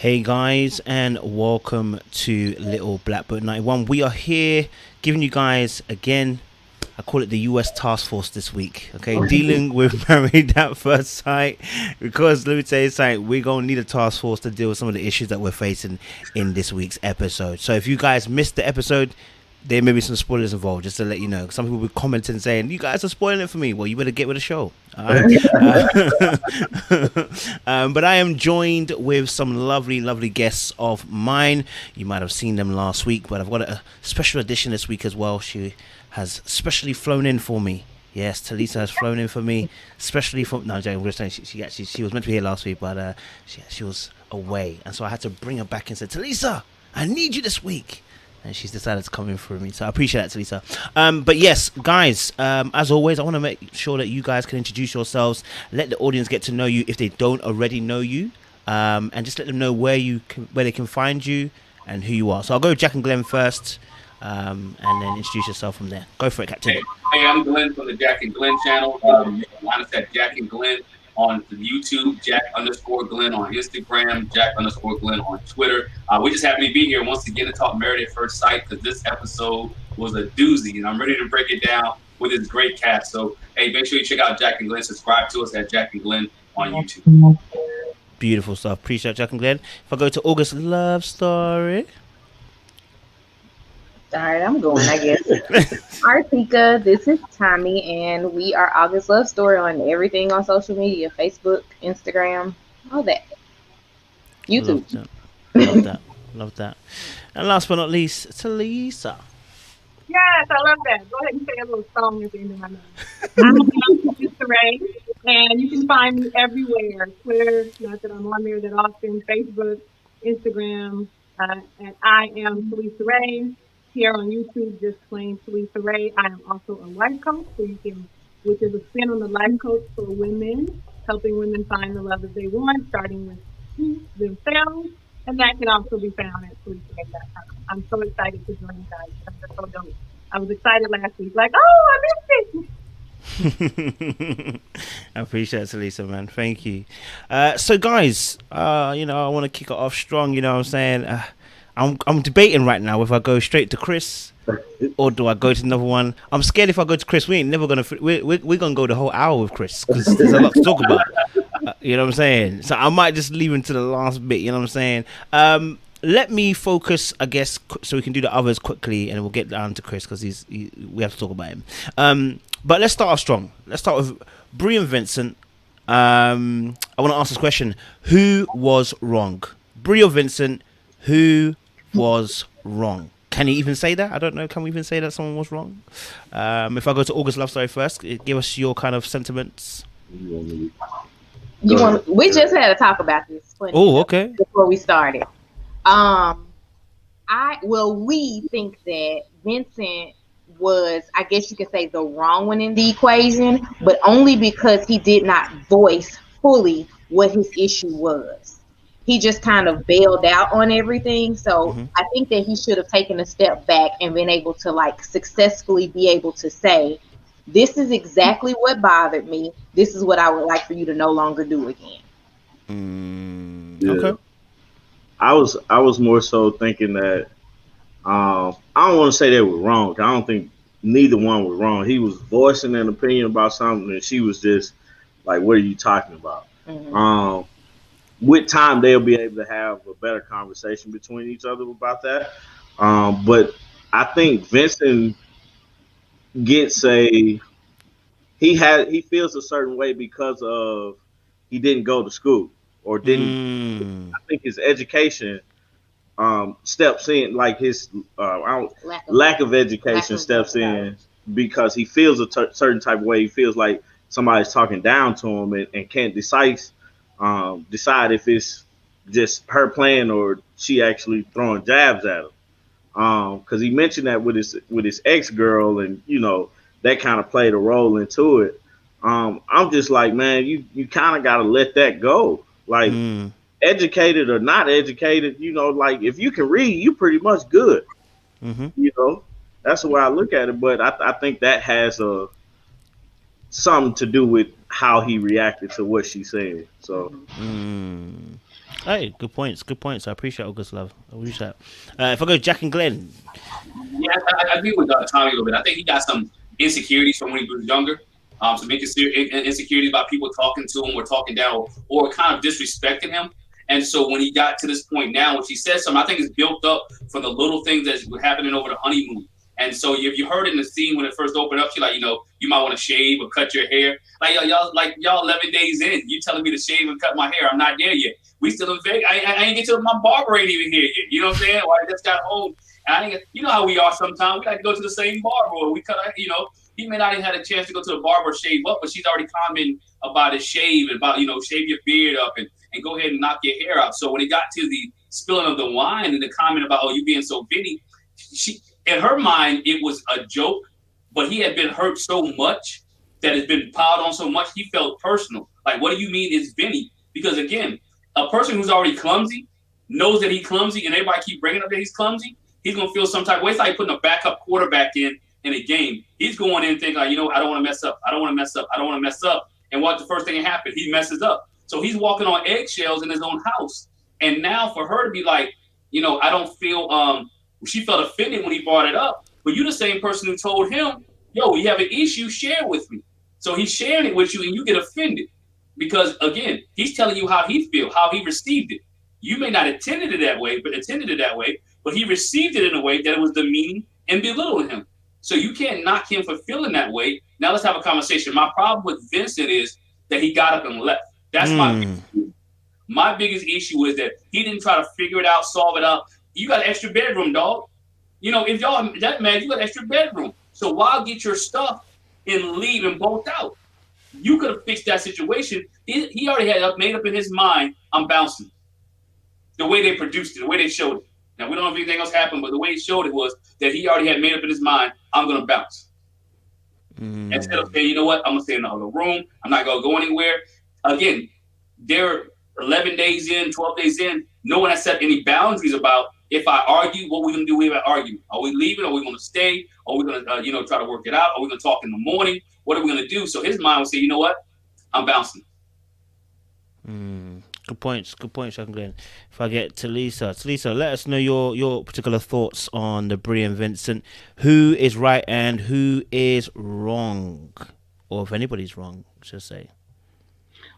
Hey guys, and welcome to Little Blackbird 91. We are here giving you guys again, I call it the US Task Force this week, okay? Dealing with Married at First Sight, because let me tell you something, we're going to need a task force to deal with some of the issues that we're facing in this week's episode. So if you guys missed the episode, there may be some spoilers involved, just to let you know. Some people will be commenting saying, you guys are spoiling it for me. Well, you better get with the show. All right? But I am joined with some lovely, lovely guests of mine. You might have seen them last week, but I've got a special edition this week as well. She has specially flown in for me. Yes, Talisa has flown in for me, especially from. No, Jane, we're saying she was meant to be here last week, but she was away, and so I had to bring her back and say, Talisa, I need you this week. And she's decided to come in for me, so I appreciate that, Talisa. But yes, guys, as always, I want to make sure that you guys can introduce yourselves, let the audience get to know you if they don't already know you, and just let them know where they can find you and who you are. So I'll go with Jack and Glenn first, and then introduce yourself from there. Go for it, Captain. Hey, I'm Glenn from the Jack and Glenn channel. Line us at Jack and Glenn on YouTube, Jack_Glenn on Instagram, Jack_Glenn on Twitter. We just happen to be here once again to talk Married at First Sight, because this episode was a doozy, and I'm ready to break it down with this great cast. So, hey, make sure you check out Jack and Glenn. Subscribe to us at Jack and Glenn on YouTube. Beautiful stuff. Appreciate Jack and Glenn. If I go to August Love Story. All right, I'm going, I guess. Artieka, this is Tommy, and we are August Love Story on everything on social media, Facebook, Instagram, all that. YouTube. Love that. And last but not least, Talisa. Yes, I love that. Go ahead and say a little song at the end of my name. I'm Talisa Ray, and you can find me everywhere. Twitter, not that I'm on there that often, Facebook, Instagram, and I am Talisa Ray. Here on YouTube, just plain Talisa Ray. I am also a life coach, which is a spin on the life coach for women, helping women find the love that they want, starting with themselves, and that can also be found at TalisaRay.com. I'm so excited to join you guys. I'm so dope. I was excited last week, like, oh, I missed it. I appreciate it, Talisa, man. Thank you. So, guys, I want to kick it off strong. You know what I'm saying? I'm debating right now if I go straight to Chris or do I go to another one. I'm scared if I go to Chris, we ain't never gonna we're gonna go the whole hour with Chris, because there's a lot to talk about. You know what I'm saying? So I might just leave him to the last bit. You know what I'm saying? Let me focus, I guess, so we can do the others quickly, and we'll get down to Chris because we have to talk about him. But let's start off strong. Let's start with Brie and Vincent. I want to ask this question: who was wrong, Brie or Vincent? Who was wrong? Can you even say that? I don't know. Can we even say that someone was wrong? If I go to August Love Story first, give us your kind of sentiments. We just had to talk about this. Oh, okay. Before we started, we think that Vincent was, I guess you could say, the wrong one in the equation, but only because he did not voice fully what his issue was. He just kind of bailed out on everything. So I think that he should have taken a step back and been able to successfully be able to say, this is exactly what bothered me. This is what I would like for you to no longer do again. Yeah. Okay. I was more so thinking that I don't want to say they were wrong. I don't think neither one was wrong. He was voicing an opinion about something, and she was just like, what are you talking about? With time, they'll be able to have a better conversation between each other about that. But I think Vincent gets he feels a certain way because of he didn't go to school or didn't. I think his education steps in, like his lack of education steps in because he feels a certain type of way. He feels like somebody's talking down to him and can't decide if it's just her playing or she actually throwing jabs at him. Because he mentioned that with his ex-girl, and that kind of played a role into it. I'm just like, man, you kind of got to let that go. Like, educated or not educated, like if you can read, you pretty much good. That's the way I look at it. But I think that has something to do with how he reacted to what she said. So, Hey, good points. Good points. I appreciate August love. I wish that. If I go Jack and Glenn. Yeah, I agree with Tommy a little bit. I think he got some insecurities from when he was younger. Some insecurities about people talking to him or talking down or kind of disrespecting him. And so when he got to this point now, when she said something, I think it's built up from the little things that were happening over the honeymoon. And so if you heard it in the scene when it first opened up, she's like, you might want to shave or cut your hair. Y'all 11 days in, you telling me to shave and cut my hair. I'm not there yet. We still in Vegas. I ain't get to my barber ain't even here yet. You know what I'm saying? Or I just got home. And you know how we are sometimes. We like to go to the same barber. Or we cut, he may not even had a chance to go to the barber shave up, but she's already commenting about his shave and about, shave your beard up and go ahead and knock your hair out. So when it got to the spilling of the wine and the comment about, you being so bitty, in her mind, it was a joke, but he had been hurt so much that it's been piled on so much, he felt personal. Like, what do you mean is Vinny? Because again, a person who's already clumsy knows that he's clumsy and everybody keep bringing up that he's clumsy, he's going to feel some type of way. It's like putting a backup quarterback in a game. He's going in thinking, like, I don't want to mess up. I don't want to mess up. I don't want to mess up. And what's the first thing that happened? He messes up. So he's walking on eggshells in his own house. And now for her to be like, I don't feel, she felt offended when he brought it up. But you're the same person who told him, yo, you have an issue, share it with me. So he's sharing it with you and you get offended. Because again, he's telling you how he feels, how he received it. You may not attend it that way, but he received it in a way that it was demeaning and belittling him. So you can't knock him for feeling that way. Now let's have a conversation. My problem with Vincent is that he got up and left. That's my biggest issue is that he didn't try to figure it out, solve it out. You got an extra bedroom, dog. If y'all that mad, you got an extra bedroom. So why get your stuff and leave and bolt out? You could have fixed that situation. He already had made up in his mind, I'm bouncing. The way they produced it, the way they showed it. Now, we don't know if anything else happened, but the way he showed it was that he already had made up in his mind, I'm going to bounce. Instead of saying, you know what, I'm going to stay in the other room. I'm not going to go anywhere. Again, they're 11 days in, 12 days in. No one has set any boundaries about if I argue, what we're going to do if I argue. Are we leaving? Are we going to stay? Are we going to, try to work it out? Are we going to talk in the morning? What are we going to do? So his mind will say, you know what, I'm bouncing. Good points, Jack and Glenn. If I get to Lisa, let us know your particular thoughts on the Brie and Vincent. Who is right and who is wrong? Or if anybody's wrong, just say.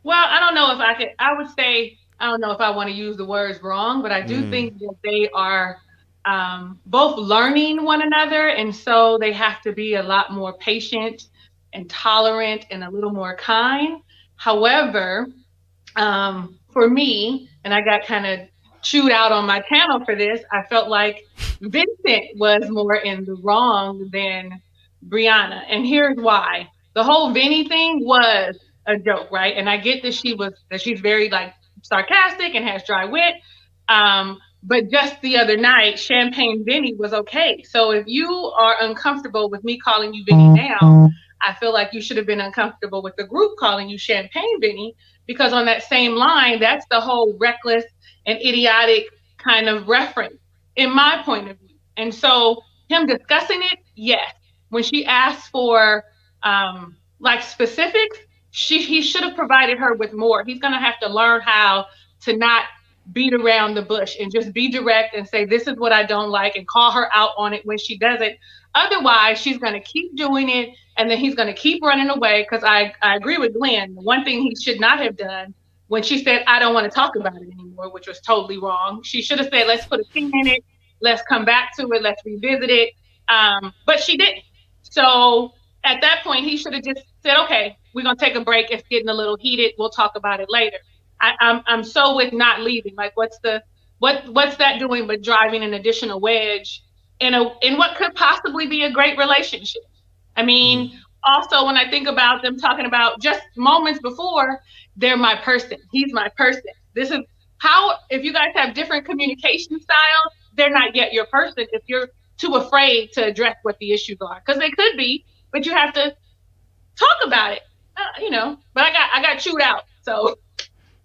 Well, I don't know if I would say, I don't know if I want to use the words wrong, but I do think that they are both learning one another. And so they have to be a lot more patient and tolerant and a little more kind. However, for me, and I got kind of chewed out on my channel for this, I felt like Vincent was more in the wrong than Briana. And here's why. The whole Vinny thing was a joke, right? And I get that she's very like sarcastic and has dry wit. But just the other night, Champagne Vinny was okay. So if you are uncomfortable with me calling you Vinny now, I feel like you should have been uncomfortable with the group calling you Champagne Vinny, because on that same line, that's the whole reckless and idiotic kind of reference in my point of view. And so him discussing it, yes. When she asked for like specifics, he should have provided her with more. He's going to have to learn how to not beat around the bush and just be direct and say, this is what I don't like, and call her out on it when she does it. Otherwise, she's going to keep doing it, and then he's going to keep running away, because I agree with Glenn. The one thing he should not have done when she said, I don't want to talk about it anymore, which was totally wrong. She should have said, let's put a pin in it. Let's come back to it. Let's revisit it. But she didn't. So at that point, he should have just said, okay, we're going to take a break. It's getting a little heated. We'll talk about it later. I'm so with not leaving. Like, what's that doing but driving an additional wedge in what could possibly be a great relationship? I mean, also when I think about them talking about just moments before, they're my person. He's my person. This is how, if you guys have different communication styles, they're not yet your person if you're too afraid to address what the issues are, because they could be, but you have to talk about it, But I got chewed out, so.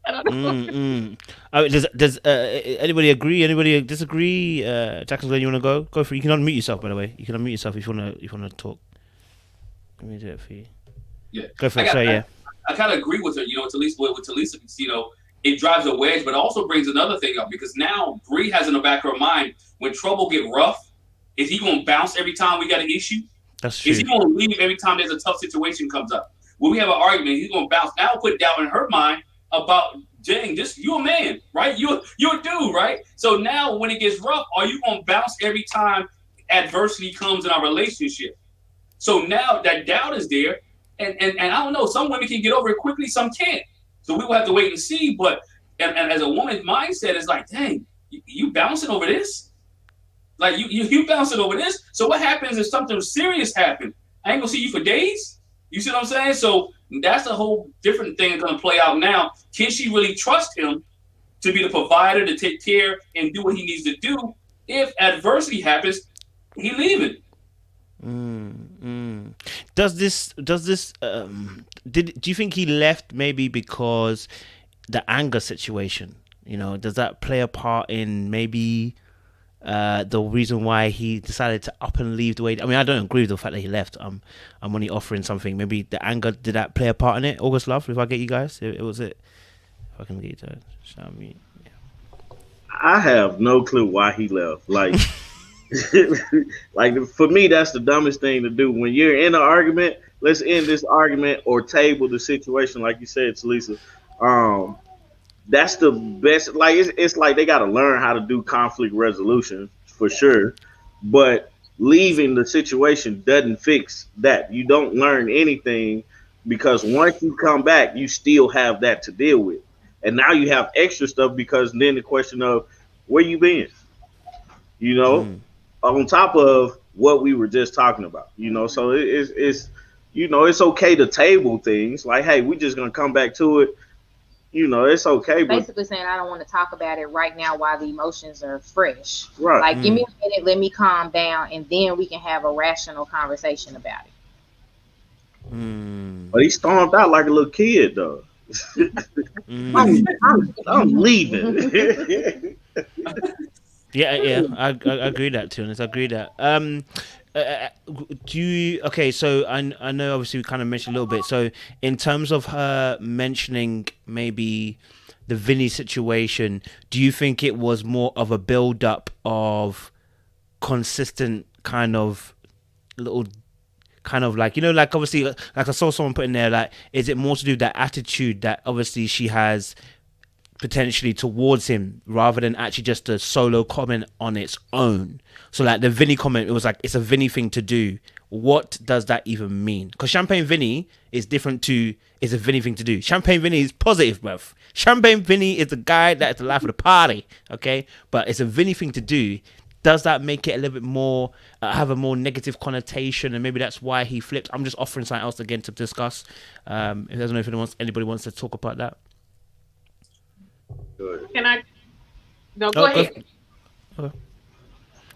I don't know. Does anybody agree? Anybody disagree? Jackson, Glenn, you want to go? Go for it. You can unmute yourself, by the way. You can unmute yourself if you wanna talk. Let me do it for you. Yeah. Go for it. Sorry, yeah. I kind of agree with her. You know, with Talisa, you know, it drives a wedge, but also brings another thing up because now Bree has in the back of her mind when trouble get rough, is he going to bounce every time we got an issue? That's true. Is he going to leave every time there's a tough situation comes up? When we have an argument, he's going to bounce. Now put doubt in her mind about, dang, you're a man, right? You're a dude, right? So now when it gets rough, are you going to bounce every time adversity comes in our relationship? So now that doubt is there, and I don't know, some women can get over it quickly, some can't. So we will have to wait and see. But and as a woman's mindset is like, dang, you bouncing over this? Like you bouncing over this? So what happens if something serious happens? I ain't gonna see you for days. You see what I'm saying? So that's a whole different thing that's gonna play out now. Can she really trust him to be the provider, to take care and do what he needs to do? If adversity happens, he leaving. Does this do you think he left maybe because the anger situation, you know, does that play a part in maybe the reason why he decided to up and leave the way? I mean, I don't agree with the fact that he left. I'm only offering something. Maybe the anger, did that play a part in it? August Love, if I get you guys, it was it. If I can get you to show me. Yeah. I have no clue why he left. Like, like for me, that's the dumbest thing to do. When you're in an argument, let's end this argument or table the situation, like you said, Talisa. That's the best. Like it's like they got to learn how to do conflict resolution for sure, but leaving the situation doesn't fix that. You don't learn anything because once you come back, you still have that to deal with, and now you have extra stuff because then the question of where you been, you know, on top of what we were just talking about, you know. So it's you know, it's okay to table things like, hey, we just gonna come back to it. You know, it's okay. Basically saying I don't want to talk about it right now while the emotions are fresh. Right. Like, give me a minute, let me calm down, and then we can have a rational conversation about it. But he stormed out like a little kid, though. I'm leaving. Yeah, I agree that, to be honest. I agree that. Do you, okay, so I know obviously we kind of mentioned a little bit, so in terms of her mentioning maybe the Vinny situation, do you think it was more of a build up of consistent kind of little kind of like, you know, like obviously like I saw someone put in there, like, is it more to do with that attitude that obviously she has potentially towards him rather than actually just a solo comment on its own? So like the Vinny comment, it was like, it's a Vinny thing to do. What does that even mean? Because Champagne Vinny is different to, it's a Vinny thing to do. Champagne Vinny is positive, bruv. Champagne Vinny is the guy that is the life of the party, okay? But it's a Vinny thing to do. Does that make it a little bit more, have a more negative connotation, and maybe that's why he flipped? I'm just offering something else again to discuss. I don't know if anybody wants to talk about that. Can I? No, go ahead. Okay.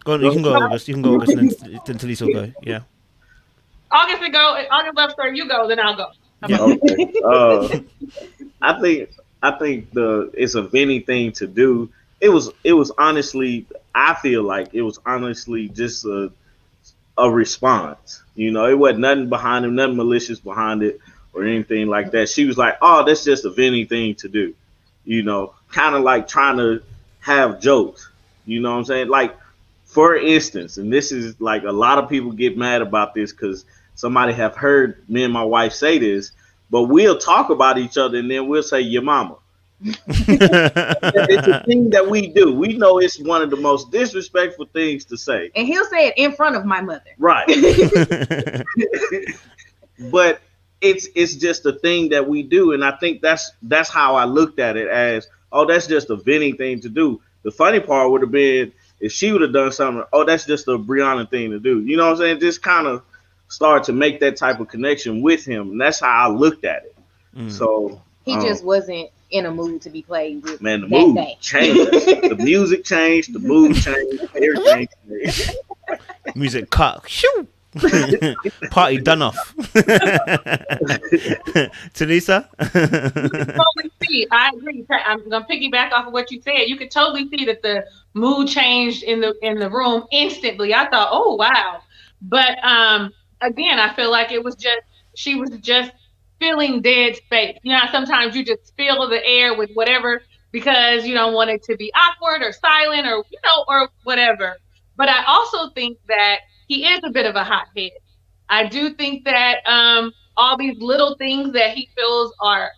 Go on, you can go, August. You can go, August, and then Talisa will go. Yeah. August will go. August left story. You go, then I'll go. Yeah. Okay. I think it's a Vinny thing to do. It was honestly, I feel like it was honestly just a response. You know, it wasn't nothing behind it, nothing malicious behind it or anything like that. She was like, oh, that's just a Vinny thing to do. You know, kind of like trying to have jokes. You know what I'm saying? Like, for instance, and this is like a lot of people get mad about this because somebody have heard me and my wife say this, but we'll talk about each other and then we'll say your mama. It's a thing that we do. We know it's one of the most disrespectful things to say. And he'll say it in front of my mother. Right. But it's just a thing that we do, and I think that's how I looked at it, as, oh, that's just a Vinny thing to do. The funny part would have been if she would have done something, oh, that's just a Briana thing to do. You know what I'm saying? Just kind of start to make that type of connection with him, and that's how I looked at it. So he just wasn't in a mood to be played with. Man, the mood changed. The music changed, the mood changed, everything changed. Music cut. Shoo! Party done off. Talisa? You can totally see. I agree. I'm gonna piggyback off of what you said. You could totally see that the mood changed in the room instantly. I thought, oh wow. But again, I feel like it was just, she was just filling dead space. You know, sometimes you just fill the air with whatever because you don't want it to be awkward or silent or, you know, or whatever. But I also think that he is a bit of a hothead. I do think that all these little things that he feels are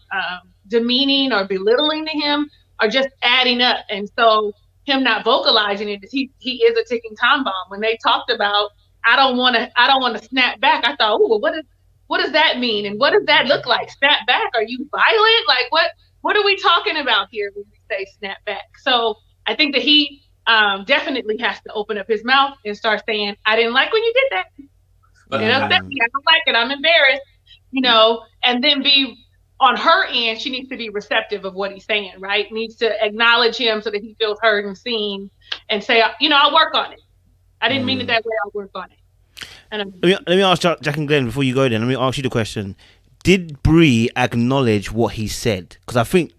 demeaning or belittling to him are just adding up. And so him not vocalizing it, he is a ticking time bomb. When they talked about I don't want to snap back, I thought, oh, well, what does that mean? And what does that look like? Snap back? Are you violent? Like what are we talking about here when we say snap back? So I think that he definitely has to open up his mouth and start saying, I didn't like when you did that. But I don't like it. I'm embarrassed, you know, and then be on her end. She needs to be receptive of what he's saying, right? Needs to acknowledge him so that he feels heard and seen and say, you know, I'll work on it. I didn't mean it that way. I'll work on it. Let me ask Jack and Glenn before you go then. Let me ask you the question. Did Bree acknowledge what he said? Because I think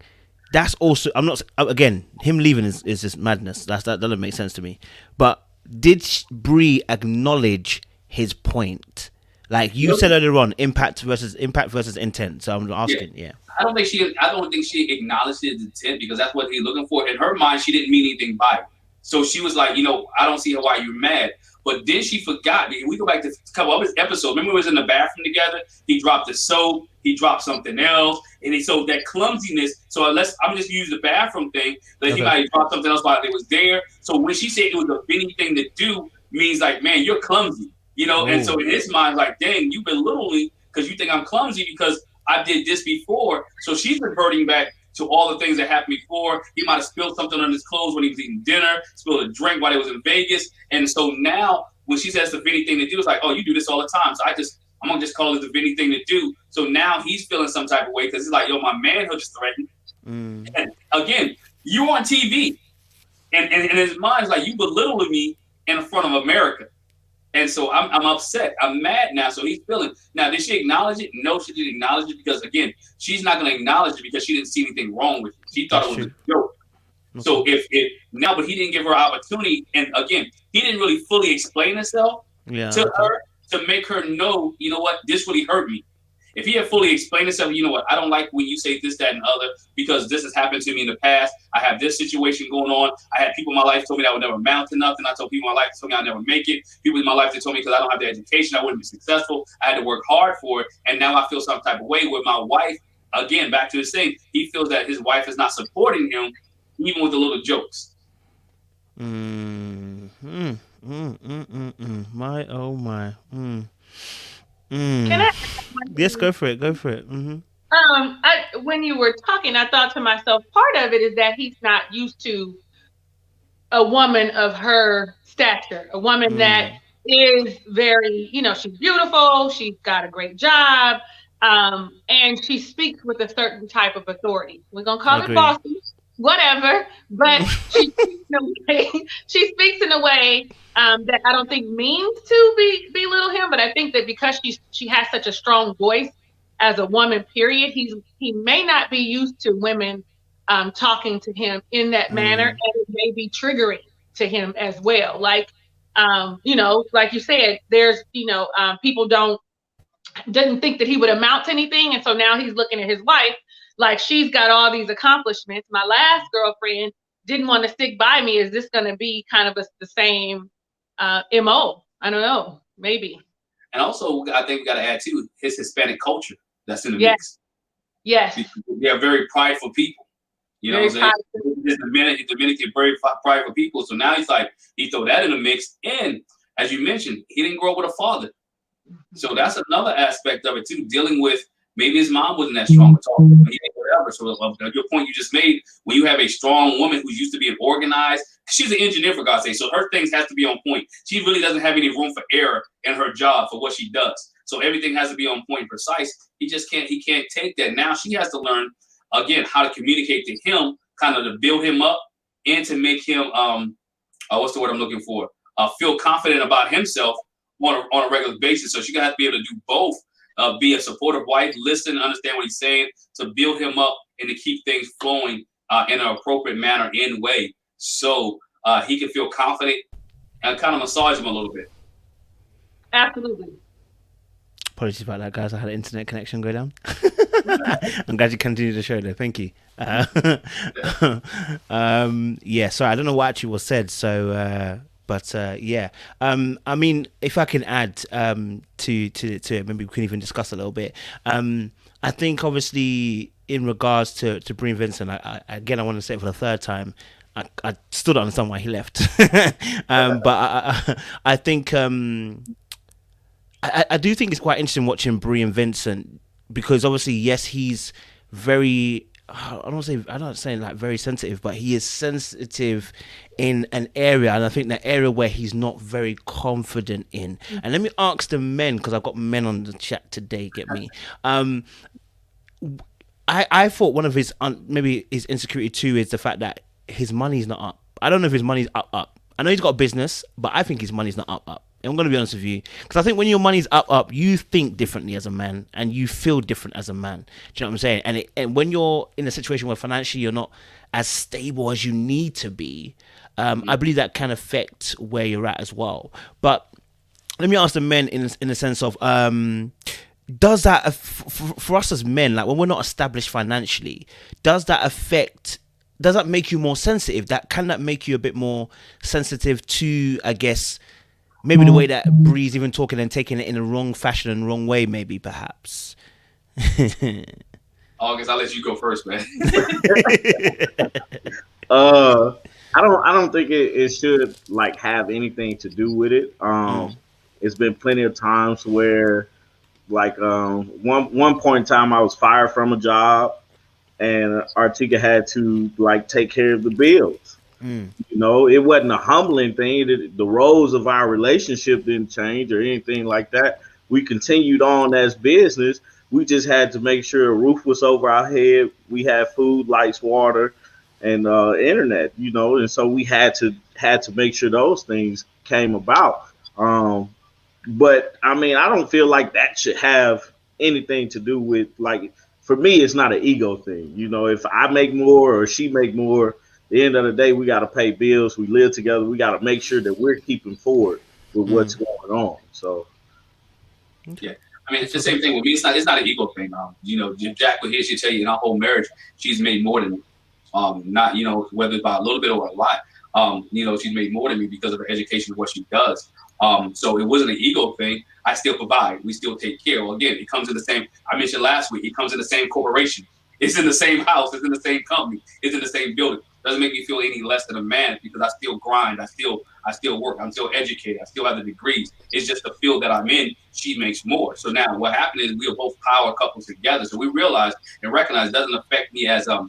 that's also, I'm not, again, him leaving is just madness. That doesn't make sense to me. But did Bree acknowledge his point? Like you said earlier on, impact versus intent. So I'm asking, yeah. I don't think she acknowledged his intent because that's what he's looking for. In her mind, she didn't mean anything by it. So she was like, you know, I don't see why you're mad. But then she forgot. We go back to a couple of his episodes. Remember we was in the bathroom together? He dropped the soap. He dropped something else. And so that clumsiness. So I'm just use the bathroom thing. That he might have dropped something else while it was there. So when she said it was a Vinny thing to do, means like, man, you're clumsy. You know, and so in his mind, like, dang, you belittle me because you think I'm clumsy because I did this before. So she's reverting back to all the things that happened before. He might have spilled something on his clothes when he was eating dinner, spilled a drink while he was in Vegas. And so now when she says the Vinny thing to do, it's like, oh, you do this all the time. So I'm going to just call it the Vinny thing to do. So now he's feeling some type of way because he's like, yo, my manhood is threatened. And again, you're on TV. And in his mind, it's like, you belittling me in front of America. And so I'm upset. I'm mad now. So he's feeling. Now, did she acknowledge it? No, she didn't acknowledge it because, again, she's not going to acknowledge it because she didn't see anything wrong with it. She thought it was a joke. So but he didn't give her opportunity. And again, he didn't really fully explain himself to her to make her know, you know what, this really hurt me. If he had fully explained himself, you know what, I don't like when you say this, that, and other because this has happened to me in the past. I have this situation going on. I had people in my life told me that I would never amount to nothing. I told people in my life told me I'd never make it. People in my life that told me because I don't have the education, I wouldn't be successful. I had to work hard for it. And now I feel some type of way with my wife. Again, back to his thing, he feels that his wife is not supporting him, even with the little jokes. My, oh my. Can I? Yes, go for it. When you were talking, I thought to myself, part of it is that he's not used to a woman of her stature, a woman that is very, you know, she's beautiful, she's got a great job, and she speaks with a certain type of authority. We're gonna call it bossy, whatever, but she speaks in a way that I don't think means to belittle him, but I think that because she has such a strong voice as a woman, period, he may not be used to women talking to him in that manner, and it may be triggering to him as well. Like, you know, like you said, there's, you know, people doesn't think that he would amount to anything, and so now he's looking at his wife like she's got all these accomplishments. My last girlfriend didn't want to stick by me. Is this going to be kind of the same MO? I don't know, maybe. And also, I think we got to add too his Hispanic culture that's in the mix. Yes, they are very prideful people. You know, the Dominican very prideful people. So now he's like he throw that in the mix. And as you mentioned, he didn't grow up with a father, so that's another aspect of it too. Dealing with maybe his mom wasn't that strong at all. Whatever. So your point you just made, when you have a strong woman who's used to being organized, she's an engineer for God's sake, so her things has to be on point. She really doesn't have any room for error in her job for what she does. So everything has to be on point and precise. He can't take that. Now she has to learn again how to communicate to him, kind of to build him up and to make him what's the word I'm looking for? Feel confident about himself on a regular basis. So she gotta have to be able to do both. Be a supportive wife, listen, understand what he's saying, to build him up and to keep things flowing in an appropriate manner and way, so he can feel confident and kind of massage him a little bit. Absolutely. Apologies about that, guys. I had an internet connection go down. I'm glad you continued the show there. Thank you. Yeah, sorry, I don't know what actually was said. So, yeah. I mean, if I can add to it, maybe we can even discuss a little bit. I think obviously in regards to Breen Vincent, I want to say it for the third time. I still don't understand why he left. But I think I do think it's quite interesting watching Breen Vincent, because obviously, yes, he's very, I don't say like very sensitive, but he is sensitive in an area, and I think that area where he's not very confident in. And let me ask the men, because I've got men on the chat today, get me. I thought one of his, maybe his insecurity too, is the fact that his money's not up. I don't know if his money's up. I know he's got a business, but I think his money's not up. And I'm going to be honest with you, because I think when your money's up, you think differently as a man, and you feel different as a man. Do you know what I'm saying? And when you're in a situation where financially you're not as stable as you need to be, I believe that can affect where you're at as well. But let me ask the men in the sense of, does that, for us as men, like when we're not established financially, does that make you more sensitive? Can that make you a bit more sensitive to, I guess, maybe the way that Bree's even talking and taking it in the wrong fashion and wrong way, maybe, perhaps? August, I'll let you go first, man. I don't think it should like have anything to do with it. It's been plenty of times where, like, one point in time I was fired from a job, and Artieka had to like take care of the bills. You know, it wasn't a humbling thing. The roles of our relationship didn't change or anything like that. We continued on as business. We just had to make sure a roof was over our head. We had food, lights, water, and internet. You know, and so we had to make sure those things came about. But I mean, I don't feel like that should have anything to do with, like, for me, it's not an ego thing. You know, if I make more or she make more, at the end of the day, we got to pay bills. We live together. We got to make sure that we're keeping forward with what's going on. So, yeah, I mean, it's the same thing with me. It's not an ego thing. You know, Jack will hear, she'll tell you in our whole marriage, she's made more than me. Not, you know, whether it's by a little bit or a lot. You know, she's made more than me because of her education and what she does. So it wasn't an ego thing. I still provide. We still take care. Well, again, it comes in the same, I mentioned last week, it comes in the same corporation. It's in the same house. It's in the same company. It's in the same building. Doesn't make me feel any less than a man, because I still grind. I still work. I'm still educated. I still have the degrees. It's just the field that I'm in. She makes more. So now what happened is we are both power couples together. So we realize and recognize it doesn't affect me as a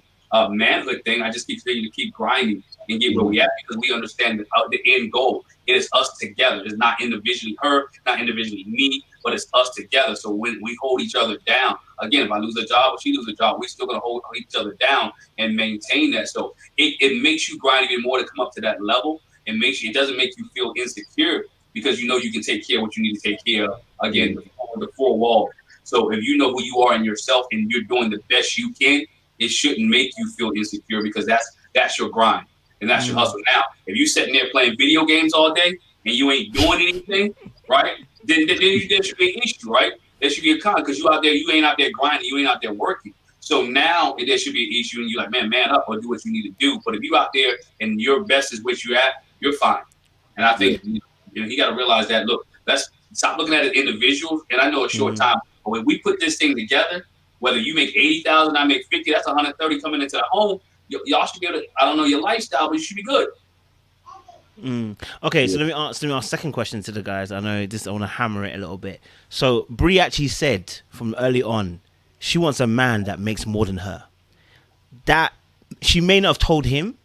manhood thing. I just keep saying to keep grinding and get where we at, because we understand the end goal. It is us together. It's not individually her, not individually me, but it's us together. So when we hold each other down, again, if I lose a job or she loses a job, we're still going to hold each other down and maintain that. So it makes you grind even more to come up to that level. It doesn't make you feel insecure, because you know you can take care of what you need to take care of. Again, the four walls. So if you know who you are in yourself and you're doing the best you can, it shouldn't make you feel insecure, because that's your grind. And that's your hustle. Now, if you sitting there playing video games all day and you ain't doing anything, right? Then there should be an issue, right? There should be a con, because you ain't out there grinding, you ain't out there working. So now there should be an issue, and you're like, man up or do what you need to do. But if you out there and your best is what you're at, you're fine. And I think you got to realize that. Look, let's stop looking at it individuals. And I know a short time, but when we put this thing together, whether you make 80,000, I make 50, that's 130 coming into the home. Y'all should be able to, I don't know your lifestyle, but you should be good. Okay, so let me ask second question to the guys. I know this, I want to hammer it a little bit. So Bree actually said from early on, she wants a man that makes more than her. That she may not have told him,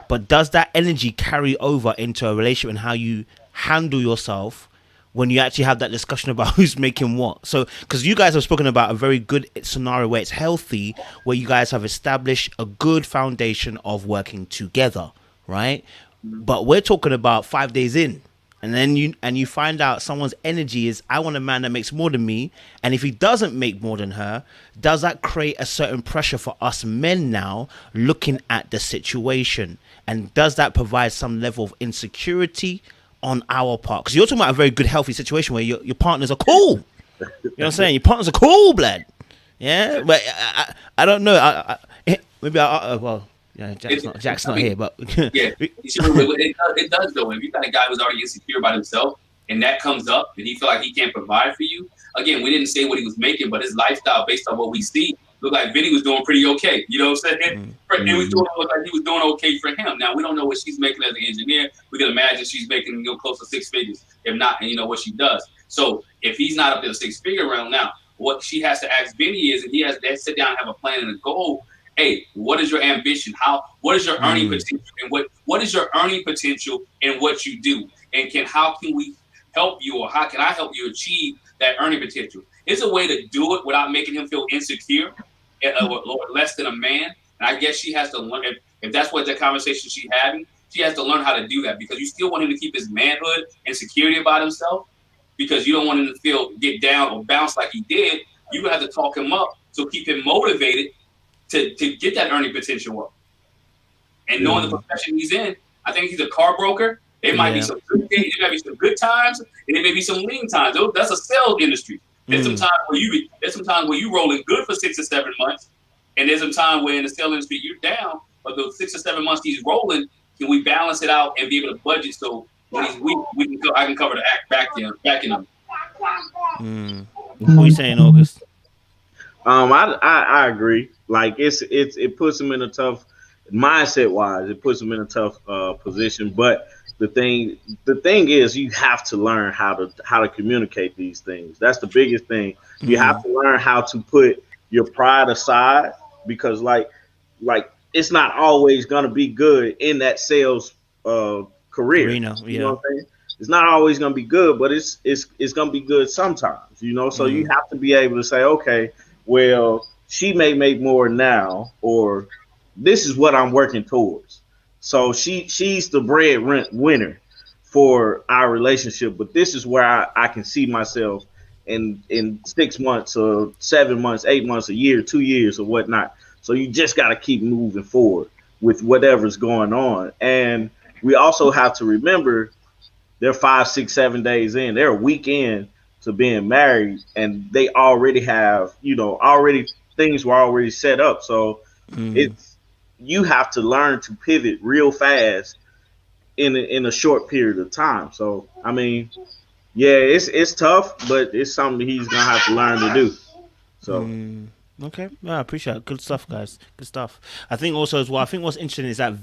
but does that energy carry over into a relationship and how you handle yourself when you actually have that discussion about who's making what? So, because you guys have spoken about a very good scenario where it's healthy, where you guys have established a good foundation of working together, right? But we're talking about 5 days in, and then you find out someone's energy is, I want a man that makes more than me, and if he doesn't make more than her, does that create a certain pressure for us men now looking at the situation? And does that provide some level of insecurity on our part? Because you're talking about a very good, healthy situation where your partners are cool. You know what I'm saying? Your partners are cool, blood. Yeah, but I don't know. Maybe well, yeah, Jack's not here, but yeah, it does though. If you got a guy who's already insecure about himself, and that comes up, and he feel like he can't provide for you. Again, we didn't say what he was making, but his lifestyle, based on what we see, looked like Vinny was doing pretty okay. You know what I'm saying? And we looked like he was doing okay for him. Now we don't know what she's making as an engineer. We can imagine she's making close to 6 figures, if not, and what she does. So if he's not up to the 6-figure realm now, what she has to ask Vinny is, and he has to sit down and have a plan and a goal. Hey, what is your ambition? What is your earning potential? And what is your earning potential in what you do? And how can we help you, or how can I help you achieve that earning potential? It's a way to do it without making him feel insecure or less than a man. And I guess she has to learn, if that's what the conversation she's having, she has to learn how to do that, because you still want him to keep his manhood and security about himself, because you don't want him to get down or bounce like he did. You're going to have to talk him up, so keep him motivated to get that earning potential up. And knowing the profession he's in, I think he's a car broker. There might be some good days, there might be some good times, and there may be some lean times. That's a sales industry. There's some times where you rolling good for 6 or 7 months, and there's some time where in the sales industry you're down. But those 6 or 7 months he's rolling, can we balance it out and be able to budget so when he's weak, I can cover the act back in him. What are you saying, August? I agree. Like it puts him in a tough mindset wise. It puts him in a tough position. But the thing is, you have to learn how to communicate these things. That's the biggest thing. You have to learn how to put your pride aside, because like it's not always gonna be good in that sales career. You know what I'm saying? It's not always gonna be good, but it's gonna be good sometimes. So you have to be able to say, okay, well, she may make more now, or this is what I'm working towards. So she's the breadwinner for our relationship, but this is where I can see myself in 6 months or 7 months, 8 months, a year, 2 years, or whatnot. So you just got to keep moving forward with whatever's going on. And we also have to remember they're 5, 6, 7 days in. They're a week in to being married, and they already have, things were already set up. So you have to learn to pivot real fast in a short period of time. So, I mean, yeah, it's tough, but it's something he's going to have to learn to do. So. Okay, I appreciate it. Good stuff, guys. Good stuff. I think also as well, I think what's interesting is that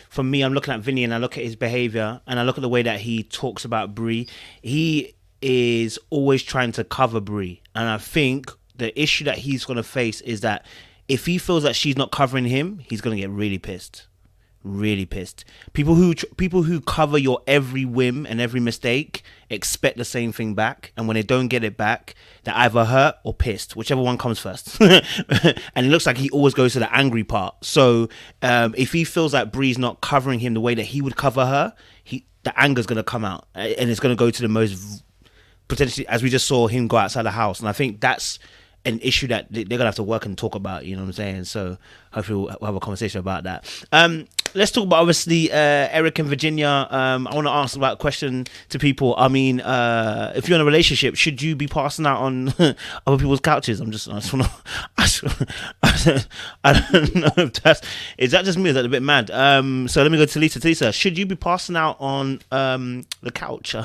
for me, I'm looking at Vinny and I look at his behavior and I look at the way that he talks about Bree. He is always trying to cover Bree. And I think the issue that he's going to face is that if he feels that she's not covering him, he's going to get really pissed. Really pissed. People who cover your every whim and every mistake expect the same thing back, and when they don't get it back, they're either hurt or pissed, whichever one comes first. And it looks like he always goes to the angry part. So if he feels like Bree's not covering him the way that he would cover her, the anger's going to come out, and it's going to go to the most, potentially, as we just saw him go outside the house. And I think that's an issue that they're going to have to work and talk about, you know what I'm saying? So hopefully we'll have a conversation about that. Let's talk about, obviously, Erik and Virginia. I want to ask about a question to people. I mean, if you're in a relationship, should you be passing out on other people's couches? I don't know if is that just me? Is that a bit mad? So let me go to Lisa. Lisa, should you be passing out on the couch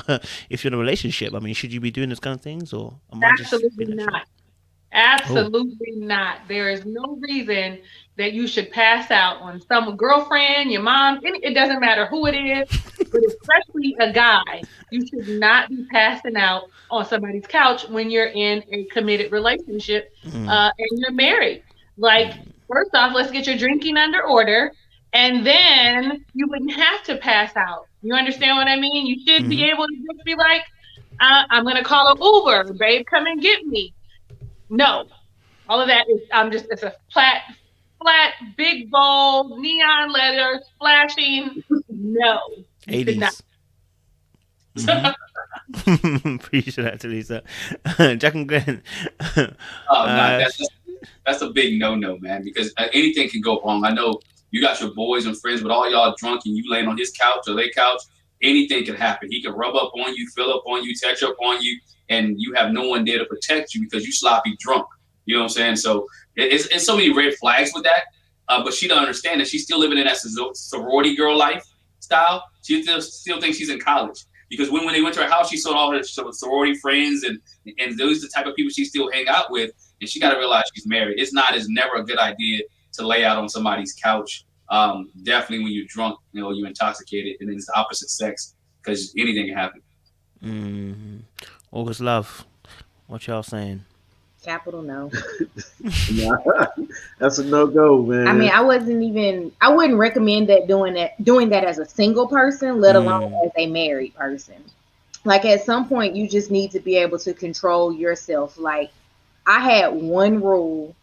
if you're in a relationship? I mean, should you be doing those kind of things, or absolutely not? Absolutely not. There is no reason that you should pass out on some girlfriend, your mom, it doesn't matter who it is, but especially a guy. You should not be passing out on somebody's couch when you're in a committed relationship and you're married. Like, first off, let's get your drinking under order, and then you wouldn't have to pass out. You understand what I mean? You should be able to just be like, I'm going to call an Uber, babe, come and get me. No, all of that is, it's a flat, big, bold, neon letters, flashing. No. 80s. Appreciate that, Lisa. Jack and Glenn. That's a big no, man, because anything can go wrong. I know you got your boys and friends, but all y'all drunk and you laying on his couch or their couch, anything can happen. He can rub up on you, fill up on you, touch up on you. and you have no one there to protect you because you sloppy drunk. You know what I'm saying? So it's so many red flags with that. But she don't understand that she's still living in that sorority girl lifestyle. She still thinks she's in college. Because when they went to her house, she saw all her sorority friends, and those are the type of people she still hang out with. And she got to realize she's married. It's never a good idea to lay out on somebody's couch. Definitely when you're drunk, you're intoxicated, and then it's the opposite sex, because anything can happen. August Love, what y'all saying? Capital no. Nah, that's a no-go, man. I mean, I wouldn't recommend doing that as a single person, let alone as a married person. Like, at some point, you just need to be able to control yourself. Like, I had one rule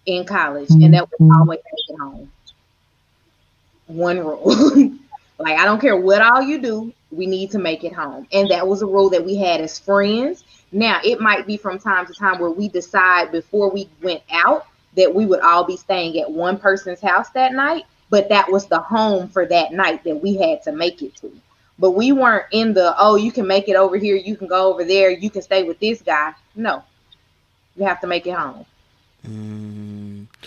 in college, and that was always make it home. One rule. Like, I don't care what all you do, we need to make it home. And that was a rule that we had as friends. Now, it might be from time to time where we decide before we went out that we would all be staying at one person's house that night, but that was the home for that night that we had to make it to. But we weren't in the, you can make it over here, you can go over there, you can stay with this guy. No, you have to make it home.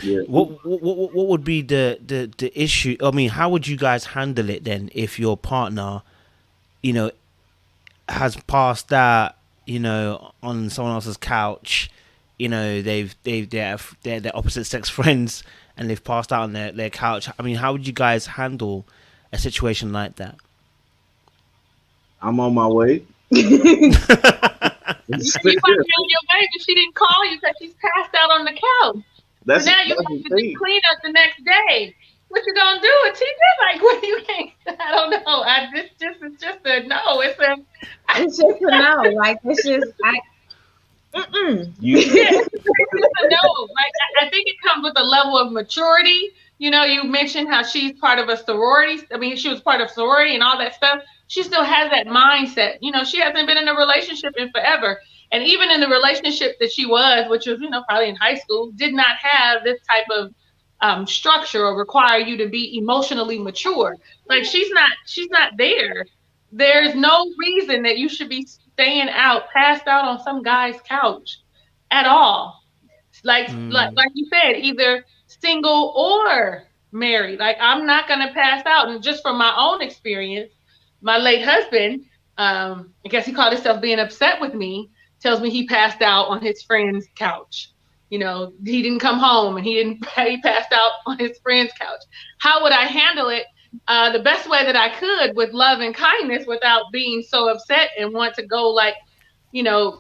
Yeah. What would be the issue? I mean, how would you guys handle it then if your partner, has passed out, on someone else's couch, they're opposite sex friends and they've passed out on their couch? I mean, how would you guys handle a situation like that? I'm on my way. You might be on your way, but she didn't call you because she's passed out on the couch. So now you have to do clean up the next day. What you gonna do, Artieka? Like, what do you think? I don't know. It's just a no. It's just a no. Like, it's just it's a no. Like, I think it comes with a level of maturity. You mentioned how she's part of a sorority. I mean, she was part of sorority and all that stuff. She still has that mindset. She hasn't been in a relationship in forever. And even in the relationship that she was, which was, probably in high school, did not have this type of structure or require you to be emotionally mature. Like, she's not there. There's no reason that you should be staying out, passed out on some guy's couch at all. Like you said, either single or married. Like, I'm not going to pass out. And just from my own experience, my late husband, I guess he called himself being upset with me, tells me he passed out on his friend's couch. He didn't come home and he passed out on his friend's couch. How would I handle it? The best way that I could, with love and kindness, without being so upset and want to go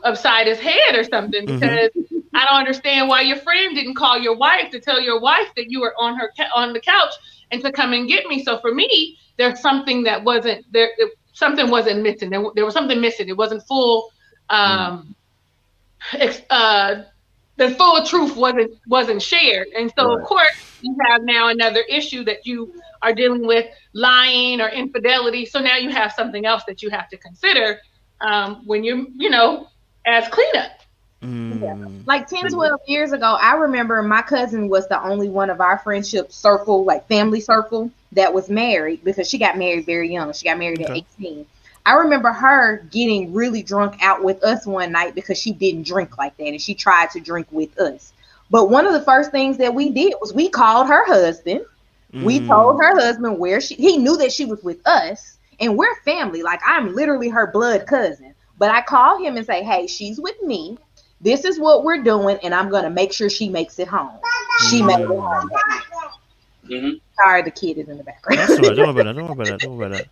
upside his head or something, because I don't understand why your friend didn't call your wife to tell your wife that you were on the couch and to come and get me. So for me, there's something that wasn't there. Something wasn't missing. There was something missing. It wasn't full. The full truth wasn't shared. And so, Of course, you have now another issue that you are dealing with, lying or infidelity. So now you have something else that you have to consider when as cleanup. Yeah. Like 10, 12 years ago, I remember my cousin was the only one of our friendship circle, like family circle, that was married, because she got married very young. She got married at 18. I remember her getting really drunk out with us one night because she didn't drink like that, and she tried to drink with us. But one of the first things that we did was we called her husband. We told her husband he knew that she was with us, and we're family. Like, I'm literally her blood cousin. But I call him and say, hey, she's with me. This is what we're doing, and I'm going to make sure she makes it home. She made it home that night. Sorry, the kid is in the background. That's all right. Don't worry about that.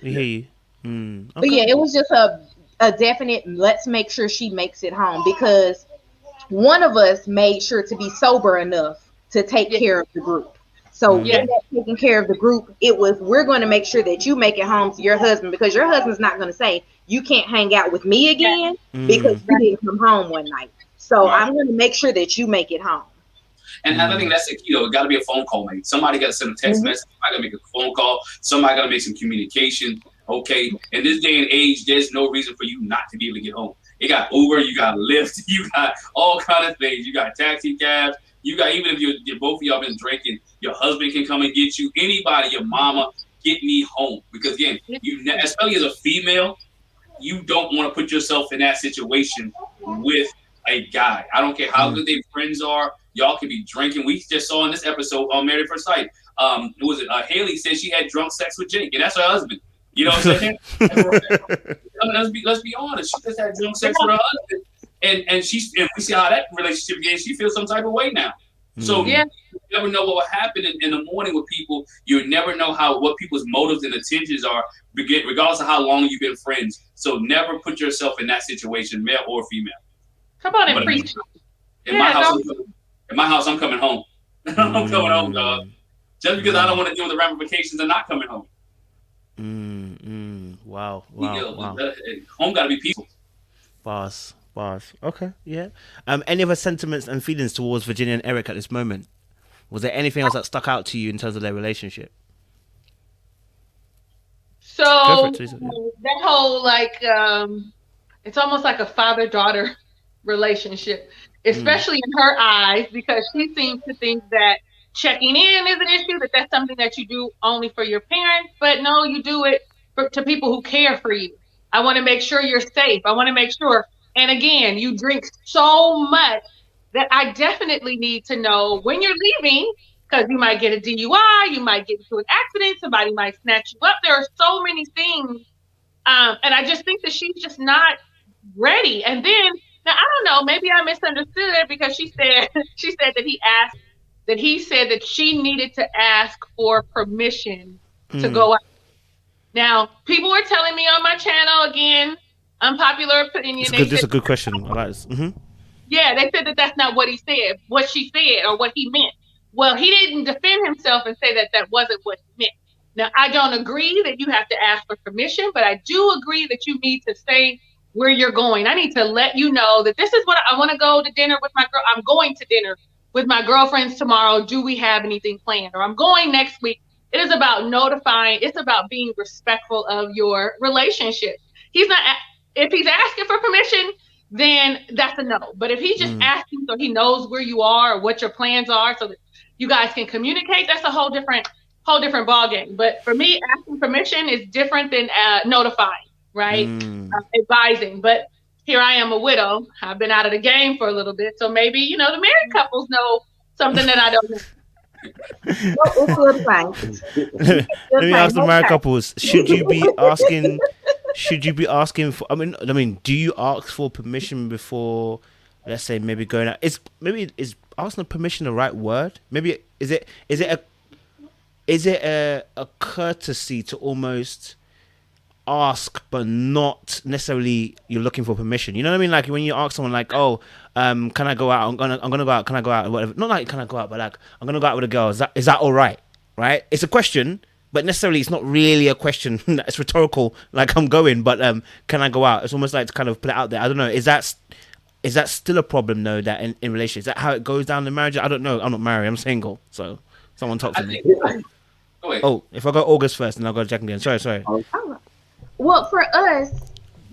We hear you. Okay. But yeah, it was just a definite, let's make sure she makes it home, because one of us made sure to be sober enough to take care of the group. So in that taking care of the group, it was, we're going to make sure that you make it home to your husband, because your husband's not going to say, you can't hang out with me again because you didn't come home one night. So I'm going to make sure that you make it home. And I think that's the key, though. It got to be a phone call, mate. Somebody got to send a text message. Somebody got to make a phone call. Somebody got to make some communication. Okay, in this day and age, there's no reason for you not to be able to get home. You got Uber, you got Lyft, you got all kind of things. You got taxi cabs. You got, even if you're both of y'all been drinking, your husband can come and get you. Anybody, your mama, get me home. Because again, especially as a female, you don't want to put yourself in that situation with a guy. I don't care how good their friends are. Y'all can be drinking. We just saw in this episode on Married at First Sight. Was it Haley said she had drunk sex with Jake, and that's her husband. You know what I'm saying? Let's be honest. She just had drunk sex with her husband, and we see how that relationship began. She feels some type of way now. So you never know what will happen in the morning with people. You never know what people's motives and intentions are, regardless of how long you've been friends. So never put yourself in that situation, male or female. Come on and preach. In my house, I'm coming home. I'm coming home, dog. Just because I don't want to deal with the ramifications of not coming home. Wow. Home got to be peaceful. Boss. Okay, yeah. Any other sentiments and feelings towards Virginia and Erik at this moment? Was there anything else that stuck out to you in terms of their relationship? So that whole it's almost like a father-daughter relationship, especially in her eyes, because she seems to think that checking in is an issue, that's something that you do only for your parents, but no, you do it to people who care for you. I want to make sure you're safe. I want to make sure. And again, you drink so much that I definitely need to know when you're leaving, because you might get a DUI, you might get into an accident, somebody might snatch you up. There are so many things. And I just think that she's just not ready. And then, now I don't know, maybe I misunderstood it, because she said that he said that she needed to ask for permission to go out. Now, people were telling me on my channel, again, unpopular opinion. This is a good question. I like this. Yeah, they said that that's not what he said, what she said, or what he meant. Well, he didn't defend himself and say that that wasn't what he meant. Now, I don't agree that you have to ask for permission, but I do agree that you need to say where you're going. I need to let you know that this is what I want to go to dinner with my girl. I'm going to dinner with my girlfriends tomorrow. Do we have anything planned? Or I'm going next week. It is about notifying. It's about being respectful of your relationship. If he's asking for permission, then that's a no. But if he's just asking so he knows where you are or what your plans are so that you guys can communicate, that's a whole different ballgame. But for me, asking permission is different than notifying, right? Advising. But here I am, a widow. I've been out of the game for a little bit. So maybe, the married couples know something that I don't know. Let me ask the married couples, should you be asking for, I mean, do you ask for permission before, let's say, maybe going out? Is asking permission the right word? Maybe is it a courtesy to almost ask, but not necessarily you're looking for permission? You know what I mean? Like when you ask someone, like, "Oh, can I go out? I'm gonna go out. Can I go out?" Whatever. Not like can I go out, but like I'm gonna go out with a girl. Is that all right? Right? It's a question, but necessarily it's not really a question. It's rhetorical. Like I'm going, but can I go out? It's almost like to kind of put it out there. I don't know. Is that still a problem though? That in relationships, is that how it goes down in marriage? I don't know. I'm not married. I'm single. So someone talk to me. Oh, if I go August first, and I'll go Jack again. Sorry. Well, for us,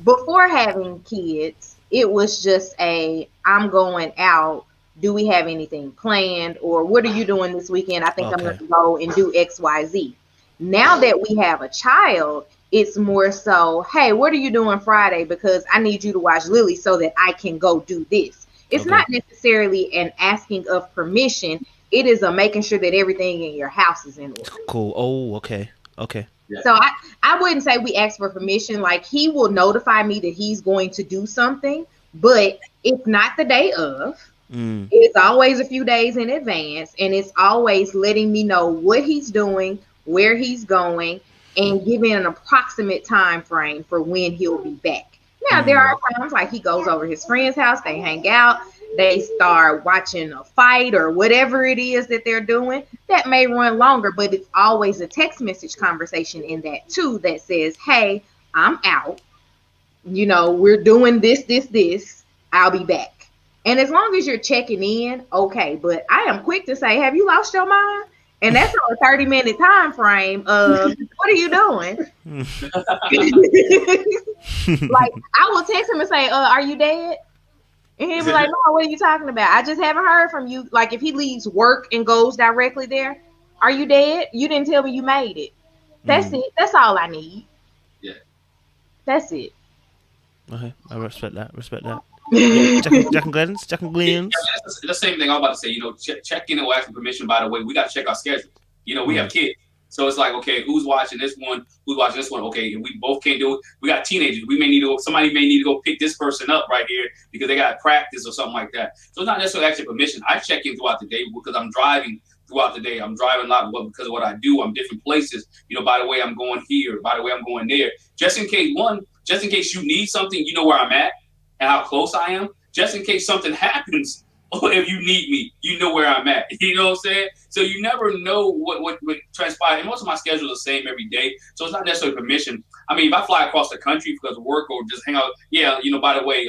before having kids, it was just I'm going out. Do we have anything planned? Or what are you doing this weekend? I think I'm going to go and do X, Y, Z. Now that we have a child, it's more so, hey, what are you doing Friday? Because I need you to watch Lily so that I can go do this. It's not necessarily an asking of permission. It is a making sure that everything in your house is in order. Cool. Oh, okay. Yeah. So I wouldn't say we ask for permission. Like he will notify me that he's going to do something, but it's not the day of. It's always a few days in advance, and it's always letting me know what he's doing, where he's going, and giving an approximate time frame for when he'll be back. Now there are times like he goes over his friend's house, they hang out, they start watching a fight or whatever it is that they're doing. That may run longer, but it's always a text message conversation in that too that says, hey, I'm out. We're doing this. I'll be back. And as long as you're checking in, okay. But I am quick to say, have you lost your mind? And that's on a 30-minute time frame of what are you doing? Like I will text him and say, are you dead? And he'll be like, no, what are you talking about? I just haven't heard from you. Like if he leaves work and goes directly there, are you dead? You didn't tell me you made it. That's it. That's all I need. Yeah. That's it. Okay, I respect that. Yeah, Jack and Glenn's. That's the same thing I'm about to say. You know, check in or asking permission. By the way, we got to check our schedule. You know, we have kids. So it's like, okay, who's watching this one? Who's watching this one? Okay, we both can't do it. We got teenagers. Somebody may need to go pick this person up right here because they got practice or something like that. So it's not necessarily asking permission. I check in throughout the day because I'm driving throughout the day. I'm driving a lot because of what I do. I'm different places. You know, by the way, I'm going here. By the way, I'm going there. Just in case you need something, you know where I'm at and how close I am. Just in case something happens, or if you need me, you know where I'm at. You know what I'm saying? So you never know what transpires. And most of my schedules are the same every day. So it's not necessarily permission. I mean, if I fly across the country because of work or just hang out, yeah, you know, by the way,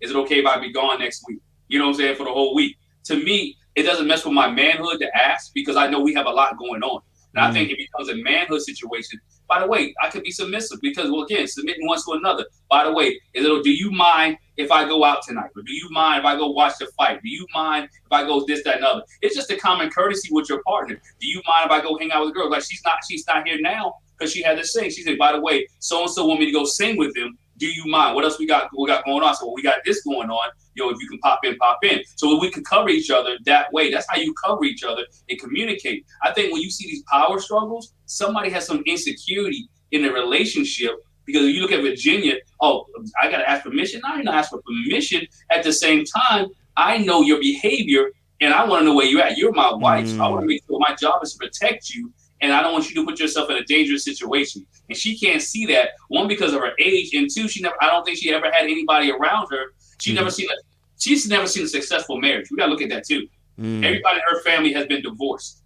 is it okay if I be gone next week? You know what I'm saying? For the whole week. To me, it doesn't mess with my manhood to ask because I know we have a lot going on. And I think it becomes a manhood situation. By the way, I could be submissive because, well, again, submitting one to another. By the way, do you mind if I go out tonight? Or do you mind if I go watch the fight? Do you mind if I go this, that, and other? It's just a common courtesy with your partner. Do you mind if I go hang out with a girl? Like, she's not here now because she had to sing. She said, by the way, so-and-so want me to go sing with them. Do you mind? What else we got going on? So we got this going on. Yo, if you can pop in. So we can cover each other that way. That's how you cover each other and communicate. I think when you see these power struggles, somebody has some insecurity in the relationship because if you look at Virginia, oh, I got to ask permission. I didn't ask for permission. At the same time, I know your behavior and I want to know where you're at. You're my wife. So I want to make sure my job is to protect you. And I don't want you to put yourself in a dangerous situation. And she can't see that, one, because of her age, and two, I don't think she ever had anybody around her. She's never seen a successful marriage. We gotta look at that too. Everybody in her family has been divorced.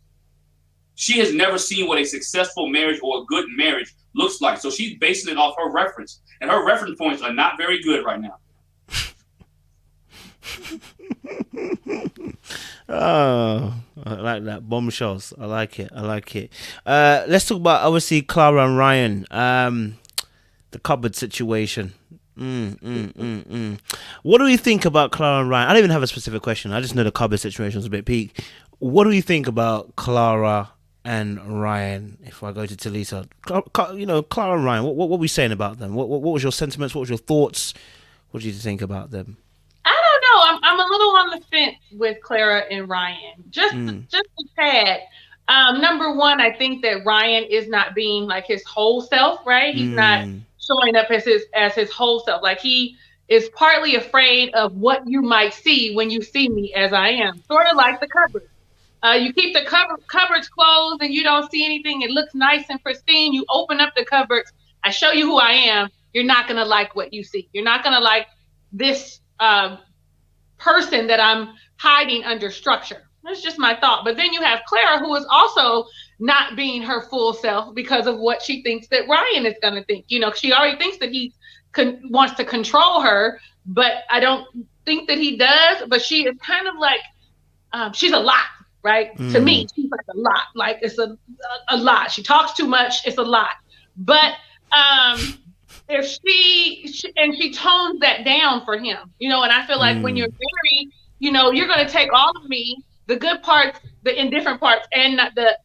She has never seen what a successful marriage or a good marriage looks like. So she's basing it off her reference. And her reference points are not very good right now. Oh, I like that. Bombshells. I like it. Let's talk about, obviously, Clara and Ryan. The cupboard situation. What do you think about Clara and Ryan? I don't even have a specific question. I just know the cupboard situation was a bit peak. What do you think about Clara and Ryan? If I go to Talisa, Clara and Ryan, what were we saying about them? What was your sentiments? What was your thoughts? What did you think about them? I don't know. I'm a little on the fence with Clara and Ryan. Just a tad. Number one, I think that Ryan is not being like his whole self, right? He's not showing up as his whole self. Like, he is partly afraid of what you might see when you see me as I am. Sort of like the cupboard. You keep the cupboards closed and you don't see anything. It looks nice and pristine. You open up the cupboards. I show you who I am. You're not going to like what you see. You're not going to like this person that I'm hiding under structure. That's just my thought. But then you have Clara, who is also not being her full self because of what she thinks that Ryan is going to think. You know, she already thinks that he wants to control her, but I don't think that he does. But she is kind of like, she's a lot, right? To me, she's like a lot. Like, it's a lot. She talks too much. It's a lot. But if she tones that down for him, you know, and I feel like when you're married, you know, you're going to take all of me, the good parts, the indifferent parts, and not the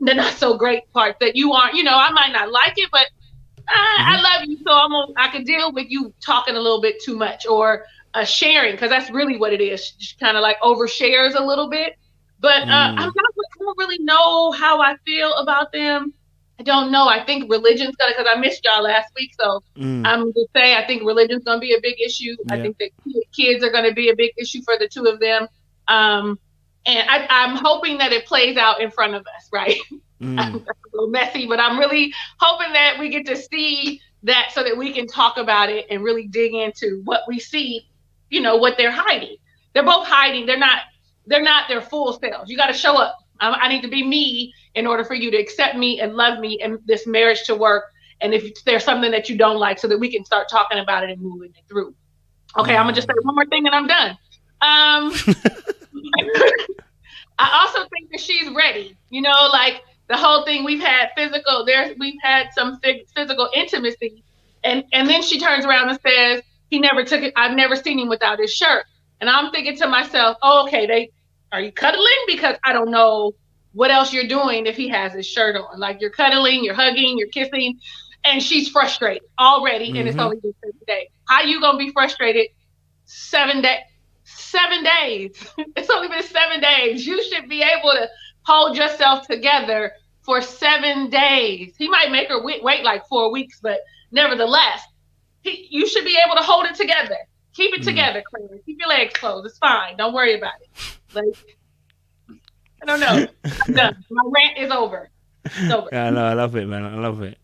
not so great parts that you aren't, you know, I might not like it, but I love you. So I can deal with you talking a little bit too much or sharing, because that's really what it is. She kind of like overshares a little bit, but I don't really know how I feel about them. I don't know. I think religion's because I missed y'all last week. So I'm going to say I think religion's going to be a big issue. Yeah. I think that kids are going to be a big issue for the two of them. And I'm hoping that it plays out in front of us, right? That's a little messy, but I'm really hoping that we get to see that so that we can talk about it and really dig into what we see, you know, what they're hiding. They're both hiding. They're not their full selves. You got to show up. I need to be me in order for you to accept me and love me and this marriage to work. And if there's something that you don't like, so that we can start talking about it and moving it through. Okay, I'm going to just say one more thing and I'm done. I also think that she's ready. You know, like the whole thing, we've had some physical intimacy. And then she turns around and says, he never took it. I've never seen him without his shirt. And I'm thinking to myself, oh, okay, are you cuddling? Because I don't know what else you're doing if he has his shirt on. Like, you're cuddling, you're hugging, you're kissing. and she's frustrated already, and it's only been 7 days. How you gonna be frustrated 7 days? 7 days. It's only been 7 days. You should be able to hold yourself together for 7 days. He might make her wait like 4 weeks, but nevertheless, you should be able to hold it together. Keep it together, Clara. Keep your legs closed. It's fine. Don't worry about it. Like, I don't know. I'm done. My rant is over. It's over. Yeah, no, I love it, man. I love it.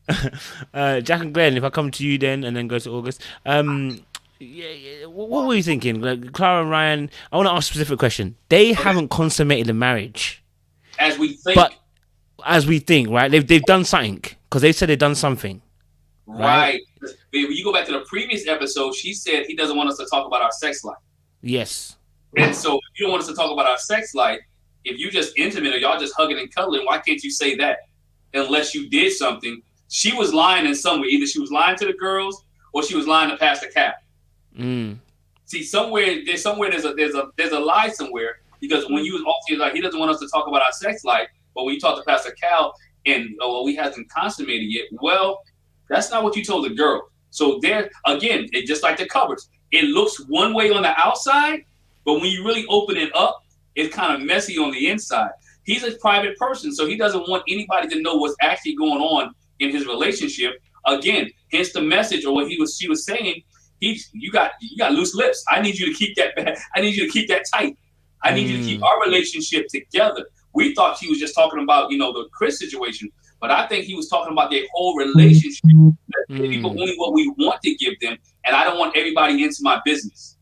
Jack and Glenn, if I come to you then and then go to August, what were you thinking? Like, Clara and Ryan, I want to ask a specific question. They haven't consummated the marriage. As we think. But as we think, right? They've done something because they said they've done something. Right. When you go back to the previous episode, she said he doesn't want us to talk about our sex life. Yes. And so if you don't want us to talk about our sex life, if you just intimate or y'all just hugging and cuddling, why can't you say that? Unless you did something. She was lying in some way. Either she was lying to the girls or she was lying to Pastor Cap. See, there's a lie somewhere, because when you was also like, he doesn't want us to talk about our sex life, but when you talk to Pastor Cal and we hasn't consummated yet, well, that's not what you told the girl. So there again, it just like the covers. It looks one way on the outside, but when you really open it up, it's kind of messy on the inside. He's a private person, so he doesn't want anybody to know what's actually going on in his relationship. Again, hence the message or what she was saying. You got loose lips. I need you to keep that back. I need you to keep that tight. I need you to keep our relationship together. We thought he was just talking about, the Chris situation, but I think he was talking about their whole relationship. People only what we want to give them, and I don't want everybody into my business.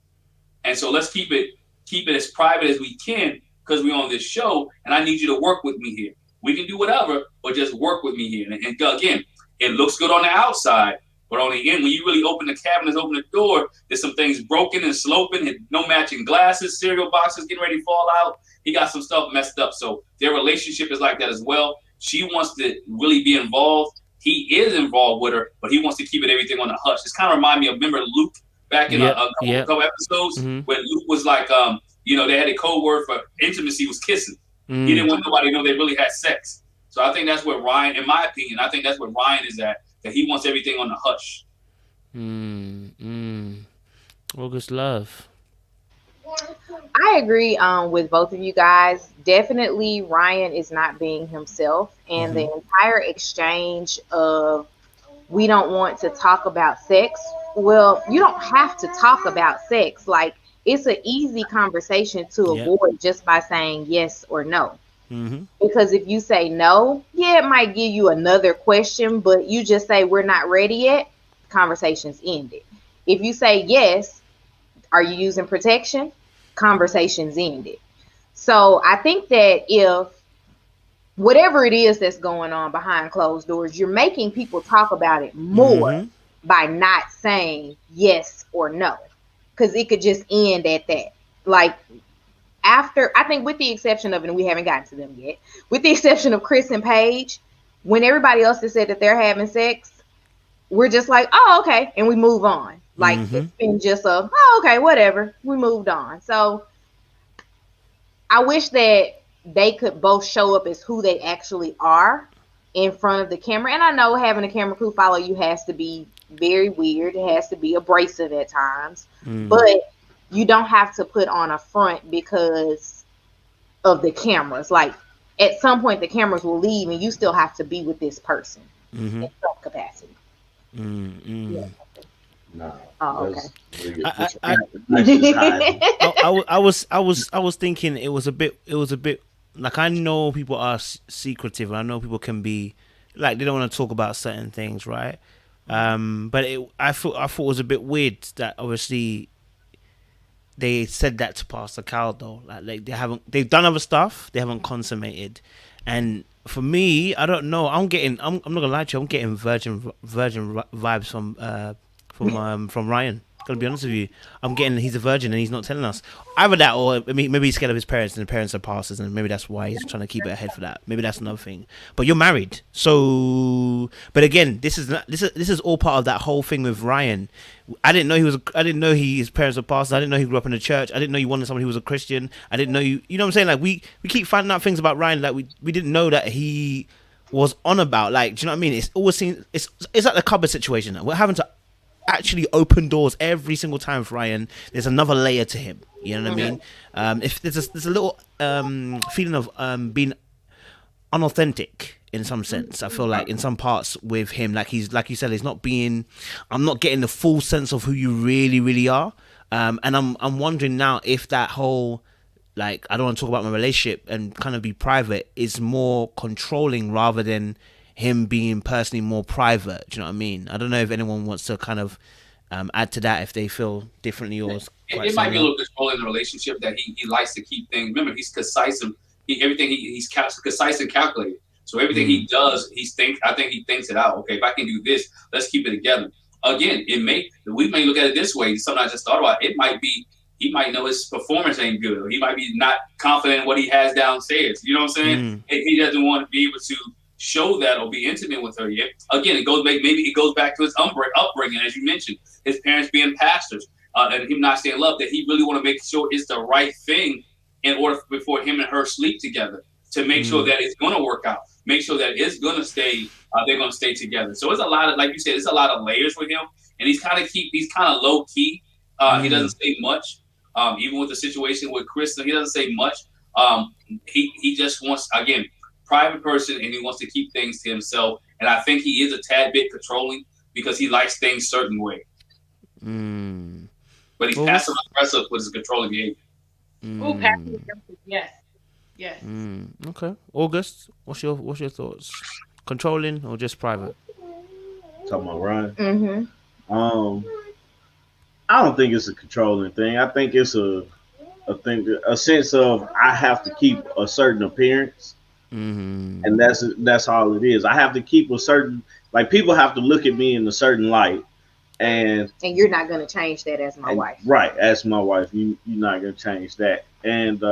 And so let's keep it as private as we can, because we're on this show, and I need you to work with me here. We can do whatever, but just work with me here. And again, it looks good on the outside, but on the end, when you really open the cabinets, open the door, there's some things broken and sloping, and no matching glasses, cereal boxes getting ready to fall out. He got some stuff messed up. So their relationship is like that as well. She wants to really be involved. He is involved with her, but he wants to keep everything on the hush. It's kind of remind me of, remember Luke back in a couple episodes when Luke was like, they had a code word for intimacy was kissing. He didn't want nobody to know they really had sex. So I think that's where Ryan, in my opinion, Ryan is at, that he wants everything on the hush. August love. I agree with both of you guys. Definitely Ryan is not being himself, and the entire exchange of we don't want to talk about sex. Well, you don't have to talk about sex. Like, it's an easy conversation to avoid just by saying yes or no. Because if you say no, it might give you another question, but you just say we're not ready yet, conversation's ended. If you say yes, are you using protection? Conversation's ended. So I think that if whatever it is that's going on behind closed doors, you're making people talk about it more by not saying yes or no, because it could just end at that. Like, after, I think with the exception of, and we haven't gotten to them yet, with the exception of Chris and Paige, when everybody else has said that they're having sex, we're just like, oh, okay, and we move on. Like, it's been just okay, whatever, we moved on. So I wish that they could both show up as who they actually are in front of the camera. And I know having a camera crew follow you has to be very weird. It has to be abrasive at times. But you don't have to put on a front because of the cameras. Like, at some point, the cameras will leave and you still have to be with this person in some capacity. No. Oh, okay. I was thinking it was a bit like, I know people are secretive, and I know people can be like, they don't want to talk about certain things, right? But I thought it was a bit weird that obviously they said that to Pastor Cal though. Like they've done other stuff, they haven't consummated. And for me, I don't know. I'm not gonna lie to you. I'm getting virgin vibes from Ryan. Gonna be honest with you. I'm getting he's a virgin and he's not telling us. Either that, or maybe he's scared of his parents and the parents are pastors, and maybe that's why he's trying to keep it ahead for that. Maybe that's another thing. But you're married, so. But again, this is all part of that whole thing with Ryan. I didn't know his parents were pastors. I didn't know he grew up in the church. I didn't know you wanted someone who was a Christian. I didn't know you. You know what I'm saying? Like we keep finding out things about Ryan that we didn't know that he was on about. Like, do you know what I mean? It's always seen. It's like the cupboard situation. We're having to actually open doors every single time for Ryan. There's another layer to him. You know what I mean? If there's a little feeling of being unauthentic in some sense. I feel like in some parts with him, like he's, like you said, he's not being. I'm not getting the full sense of who you really, really are. And I'm wondering now if that whole, like, I don't want to talk about my relationship and kind of be private, is more controlling rather than him being personally more private. Do you know what I mean? I don't know if anyone wants to kind of add to that if they feel differently or. It might be a little controlling the relationship that he likes to keep things. Remember, he's concise and he's concise and calculated. So everything he does, I think he thinks it out. Okay, if I can do this, let's keep it together. Again, we may look at it this way. Something I just thought about. It might be he might know his performance ain't good, or he might be not confident in what he has downstairs. You know what I'm saying? If he doesn't want to be able to show that or be intimate with her yet. Again, maybe it goes back to his upbringing, as you mentioned, his parents being pastors, and him not staying in love. That he really want to make sure it's the right thing in order before him and her sleep together, to make sure that it's going to work out, make sure that it's going to stay. They're going to stay together. So it's a lot of, like you said, it's a lot of layers with him, and he's kind of low key. He doesn't say much. Even with the situation with Kristen, he doesn't say much. He just wants, again, private person, and he wants to keep things to himself. And I think he is a tad bit controlling because he likes things certain way. But he's passive aggressive with his controlling behavior. Oh, passive aggressive, yes. Okay, August, what's your thoughts? Controlling or just private? Talking about Ryan. I don't think it's a controlling thing. I think it's a sense of I have to keep a certain appearance, and that's all it is. I have to keep a certain, like, people have to look at me in a certain light, and you're not going to change that as my wife, right? As my wife, you're not going to change that, and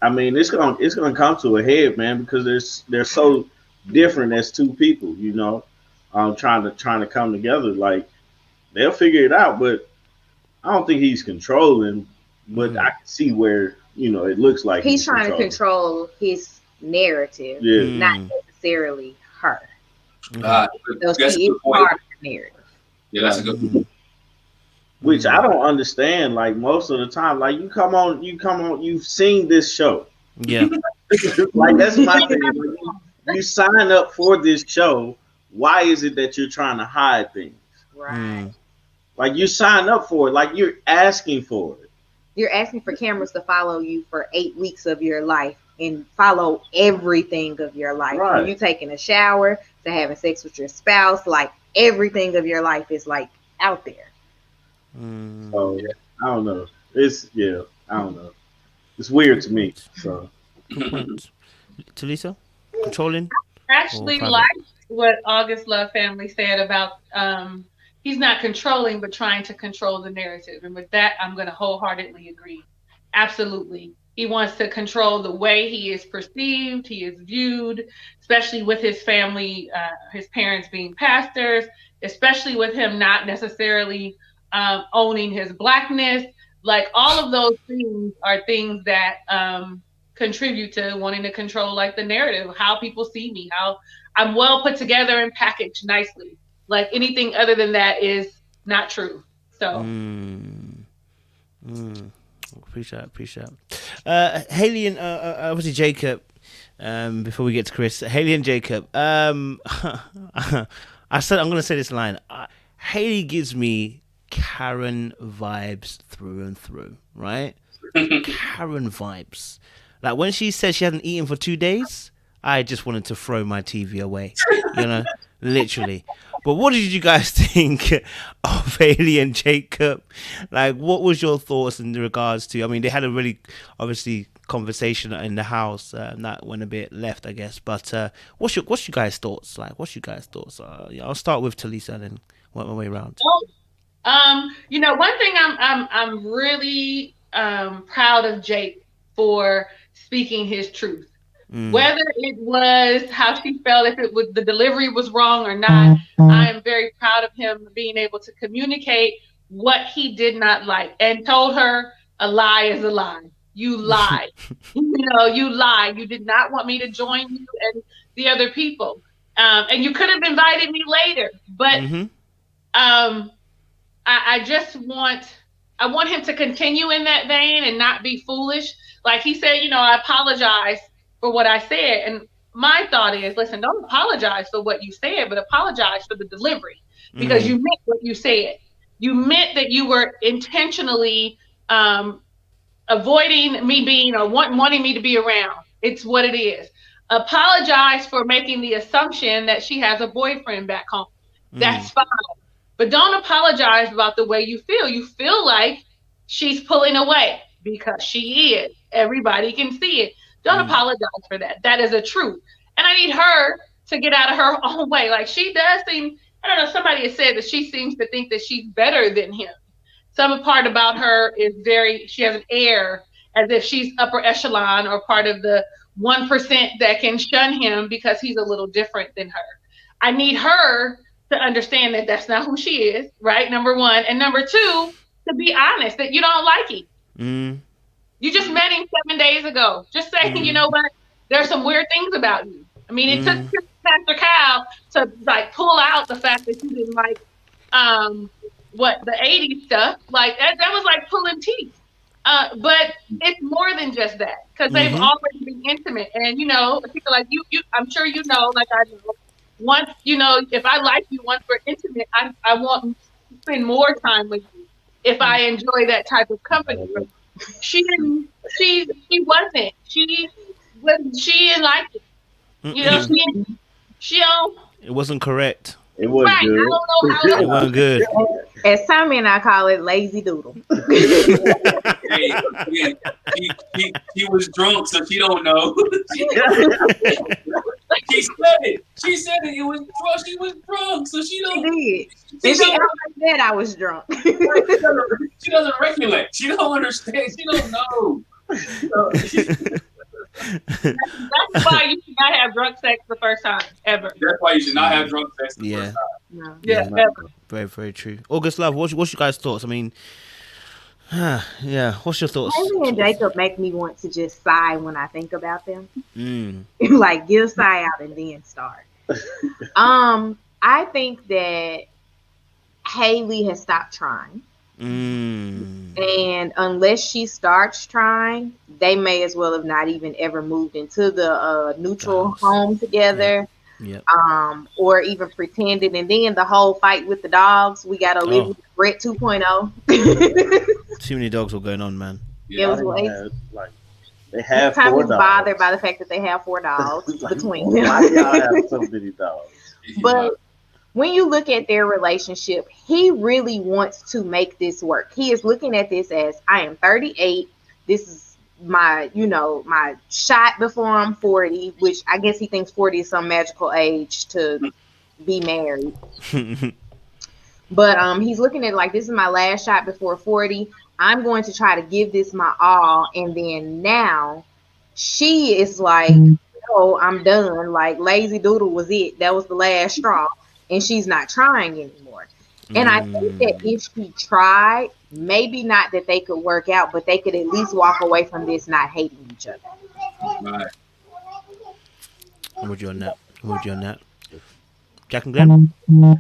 I mean, it's gonna come to a head, man, because they're so different as two people, you know, trying to come together. Like, they'll figure it out, but I don't think he's controlling. But I can see where, you know, it looks like he's trying to control his narrative, not necessarily her. So she is part of the narrative. Yeah, that's a good point. Which I don't understand. Like, most of the time, like, you come on, you've seen this show. Yeah. Like, that's my thing. You sign up for this show. Why is it that you're trying to hide things? Right. Like, you sign up for it. Like, you're asking for it. You're asking for cameras to follow you for 8 weeks of your life and follow everything of your life. Right. From you taking a shower to having sex with your spouse, like, everything of your life is, like, out there. So I don't know. I don't know. It's weird to me. So, Talisa, controlling. I actually like what August Love Family said about he's not controlling, but trying to control the narrative. And with that, I'm going to wholeheartedly agree. Absolutely. He wants to control the way he is perceived, he is viewed, especially with his family, his parents being pastors, especially with him not necessarily owning his blackness. Like, all of those things are things that contribute to wanting to control, like, the narrative, how people see me, how I'm well put together and packaged nicely. Like, anything other than that is not true. So appreciate it. Haley and obviously Jacob, before we get to Chris, Haley and Jacob, I said I'm gonna say this line. Haley gives me Karen vibes through and through, right? Karen vibes. Like, when she said she hadn't eaten for 2 days, I just wanted to throw my TV away, you know, literally. But what did you guys think of Haley and Jacob? Like, what was your thoughts in regards to, I mean, they had a really, obviously, conversation in the house that went a bit left, I guess. But what's your guys' thoughts? Like, what's your guys' thoughts? I'll start with Talisa and then work my way around. You know, one thing I'm really proud of Jake for speaking his truth. Whether it was how she felt, if it was the delivery was wrong or not, I am very proud of him being able to communicate what he did not like and told her a lie is a lie. You lied. You lied. You did not want me to join you and the other people. And you could have invited me later, but I just want him to continue in that vein and not be foolish. Like he said, I apologize for what I said. And my thought is, listen, don't apologize for what you said, but apologize for the delivery, because you meant what you said. You meant that you were intentionally avoiding me being or wanting me to be around. It's what it is. Apologize for making the assumption that she has a boyfriend back home. That's fine. But don't apologize about the way you feel. You feel like she's pulling away, because she is. Everybody can see it. Don't apologize for that. That is a truth. And I need her to get out of her own way. Like, she does seem, I don't know, somebody has said that she seems to think that she's better than him. Some part about her is she has an air as if she's upper echelon or part of the 1% that can shun him because he's a little different than her. I need her to understand that that's not who she is, right? Number one. And number two, to be honest, that you don't like him. You just met him 7 days ago. Just saying, you know what? There's some weird things about you. I mean, it took Pastor Cal to pull out the fact that you didn't like the 80s stuff. Like that was like pulling teeth. But it's more than just that, because they've always been intimate. And people like you, I'm sure like I know. Once if I like you, once we're intimate, I want to spend more time with you if I enjoy that type of company. She didn't. She wasn't. She didn't like it. She don't. It wasn't correct. It wasn't good. I don't know how it wasn't good. As some men, I call it lazy doodle. She was drunk, so she don't know. She said it. She said it. It was drunk. She was drunk, so she don't. She did. She said I was drunk. She doesn't recollect. She don't understand. She don't know. That's why you should not have drunk sex the first time ever. That's why you should not have drunk sex the first time. No. Yeah, ever. Very, very true. August Love, what's your guys' thoughts? I mean, what's your thoughts? Haley and Jacob make me want to just sigh when I think about them. Like, give a sigh out and then start. I think that Haley has stopped trying. And unless she starts trying, they may as well have not even ever moved into the neutral home together. Or even pretended. And then the whole fight with the dogs, we got to live with Brett 2.0. Too many dogs were going on, man. It was they have four dogs. Bothered by the fact that they have 4 dogs between them. Why y'all have so many dogs? But when you look at their relationship, he really wants to make this work. He is looking at this as, I am 38. This is my shot before I'm 40, which I guess he thinks 40 is some magical age to be married. But he's looking at it like, this is my last shot before 40. I'm going to try to give this my all. And then now she is like, oh, I'm done. Like, lazy doodle was it. That was the last straw. And she's not trying anymore. And I think that if she tried, maybe not that they could work out, but they could at least walk away from this not hating each other. Right. I'm with you on that. Jack and Glenn? Yeah,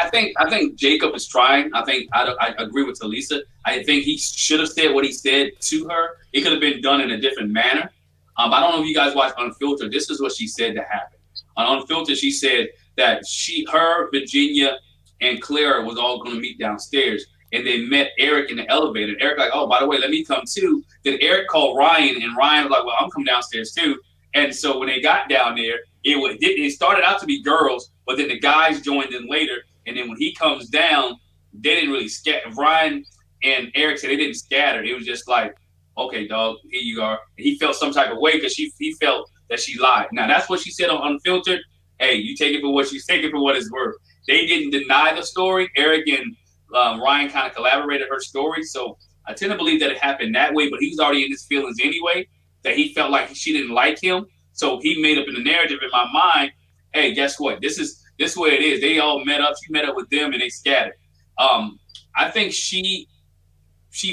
I think Jacob is trying. I agree with Talisa. I think he should have said what he said to her. It could have been done in a different manner. I don't know if you guys watch Unfiltered. This is what she said that happened. On Unfiltered, she said that her, Virginia, and Clara was all going to meet downstairs, and they met Erik in the elevator. Erik like, oh, by the way, let me come too. Then Erik called Ryan, and Ryan was like, well, I'm coming downstairs too. And so when they got down there, it started out to be girls, but then the guys joined in later. And then when he comes down, they didn't really scatter. Ryan and Erik said they didn't scatter. It was just like, okay, dog, here you are. And he felt some type of way because he felt that she lied. Now that's what she said on Unfiltered. Hey, you take it for what it's worth. They didn't deny the story. Erik and Ryan kind of collaborated her story. So I tend to believe that it happened that way, but he was already in his feelings anyway, that he felt like she didn't like him. So he made up in the narrative in my mind, hey, guess what? This is where it is. They all met up. She met up with them and they scattered. I think she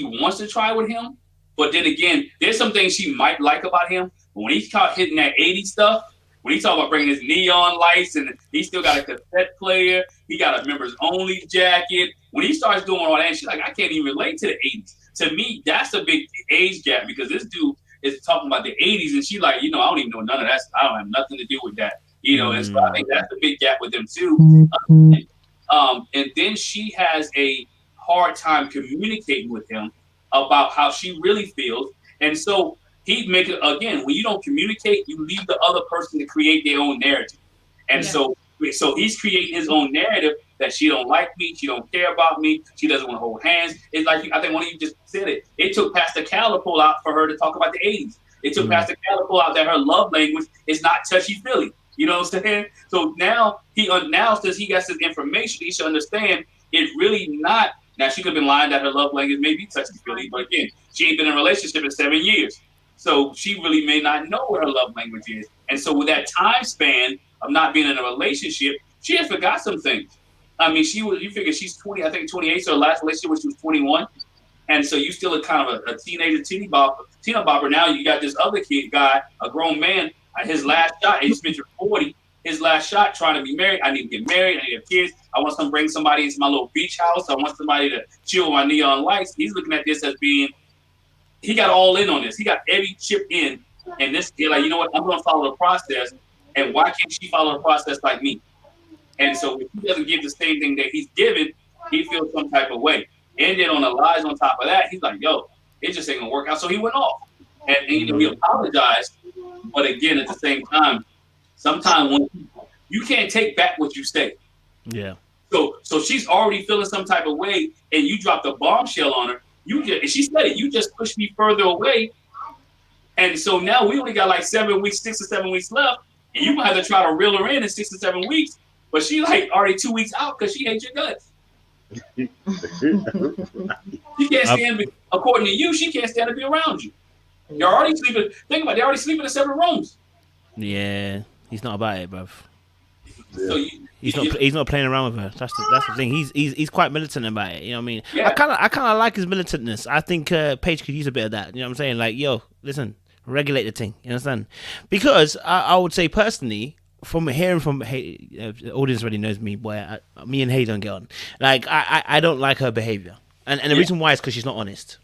wants to try with him, But then again, there's some things she might like about him. But when he caught hitting that 80 stuff, when he talk about bringing his neon lights and he still got a cassette player, he got a members only jacket. When he starts doing all that, she's like, I can't even relate to the 80s. To me, that's a big age gap because this dude is talking about the 80s and she like, I don't even know none of that. I don't have nothing to do with that. And so I think that's a big gap with them too. And then she has a hard time communicating with him about how she really feels. And so he'd make it again, when you don't communicate, you leave the other person to create their own narrative. And so he's creating his own narrative that she don't like me, she don't care about me, she doesn't want to hold hands. It's like I think one of you just said it. It took Pastor Cal to pull out for her to talk about the 80s. It took Pastor Cal to pull out that her love language is not touchy-feely. You know what I'm saying? So now since he got this information, he should understand it's really not. Now she could have been lying that her love language may be touchy-feely, but again, she ain't been in a relationship in 7 years. So she really may not know what her love language is. And so with that time span of not being in a relationship, she had forgot some things. I mean, you figure she's 20, I think 28, so her last relationship when she was 21. And so you still a kind of a teenager, teen bopper. Now you got this other guy, a grown man, his last shot, he's mentioned 40, his last shot trying to be married. I need to get married, I need to have kids. I want to bring somebody into my little beach house. I want somebody to chill with my neon lights. He's looking at this as being, he got all in on this. He got every chip in. And this, like, you know what, I'm going to follow the process. And why can't she follow the process like me? And so if he doesn't give the same thing that he's given, he feels some type of way. And then on the lies on top of that, he's like, yo, it just ain't going to work out. So he went off. And he apologized. But again, at the same time, sometimes when you can't take back what you say. Yeah. So she's already feeling some type of way, and you dropped a bombshell on her. And she said it. You just pushed me further away, and so now we only got like 7 weeks, 6 or 7 weeks left, and you might have to try to reel her in 6 or 7 weeks. But she like already 2 weeks out because she hates your guts. She can't stand. According to you, she can't stand to be around you. You're already sleeping. Think about it. They're already sleeping in separate rooms. Yeah, he's not about it, bruv. So he's not playing around with her. That's the thing. He's quite militant about it. You know what I mean? Yeah. I kind of like his militantness. I think Paige could use a bit of that. You know what I'm saying? Like, yo, listen, regulate the thing. You understand? Because I would say personally, from hearing from the audience already knows me, boy. Me and Hay don't get on. Like, I don't like her behavior, and the reason why is because she's not honest.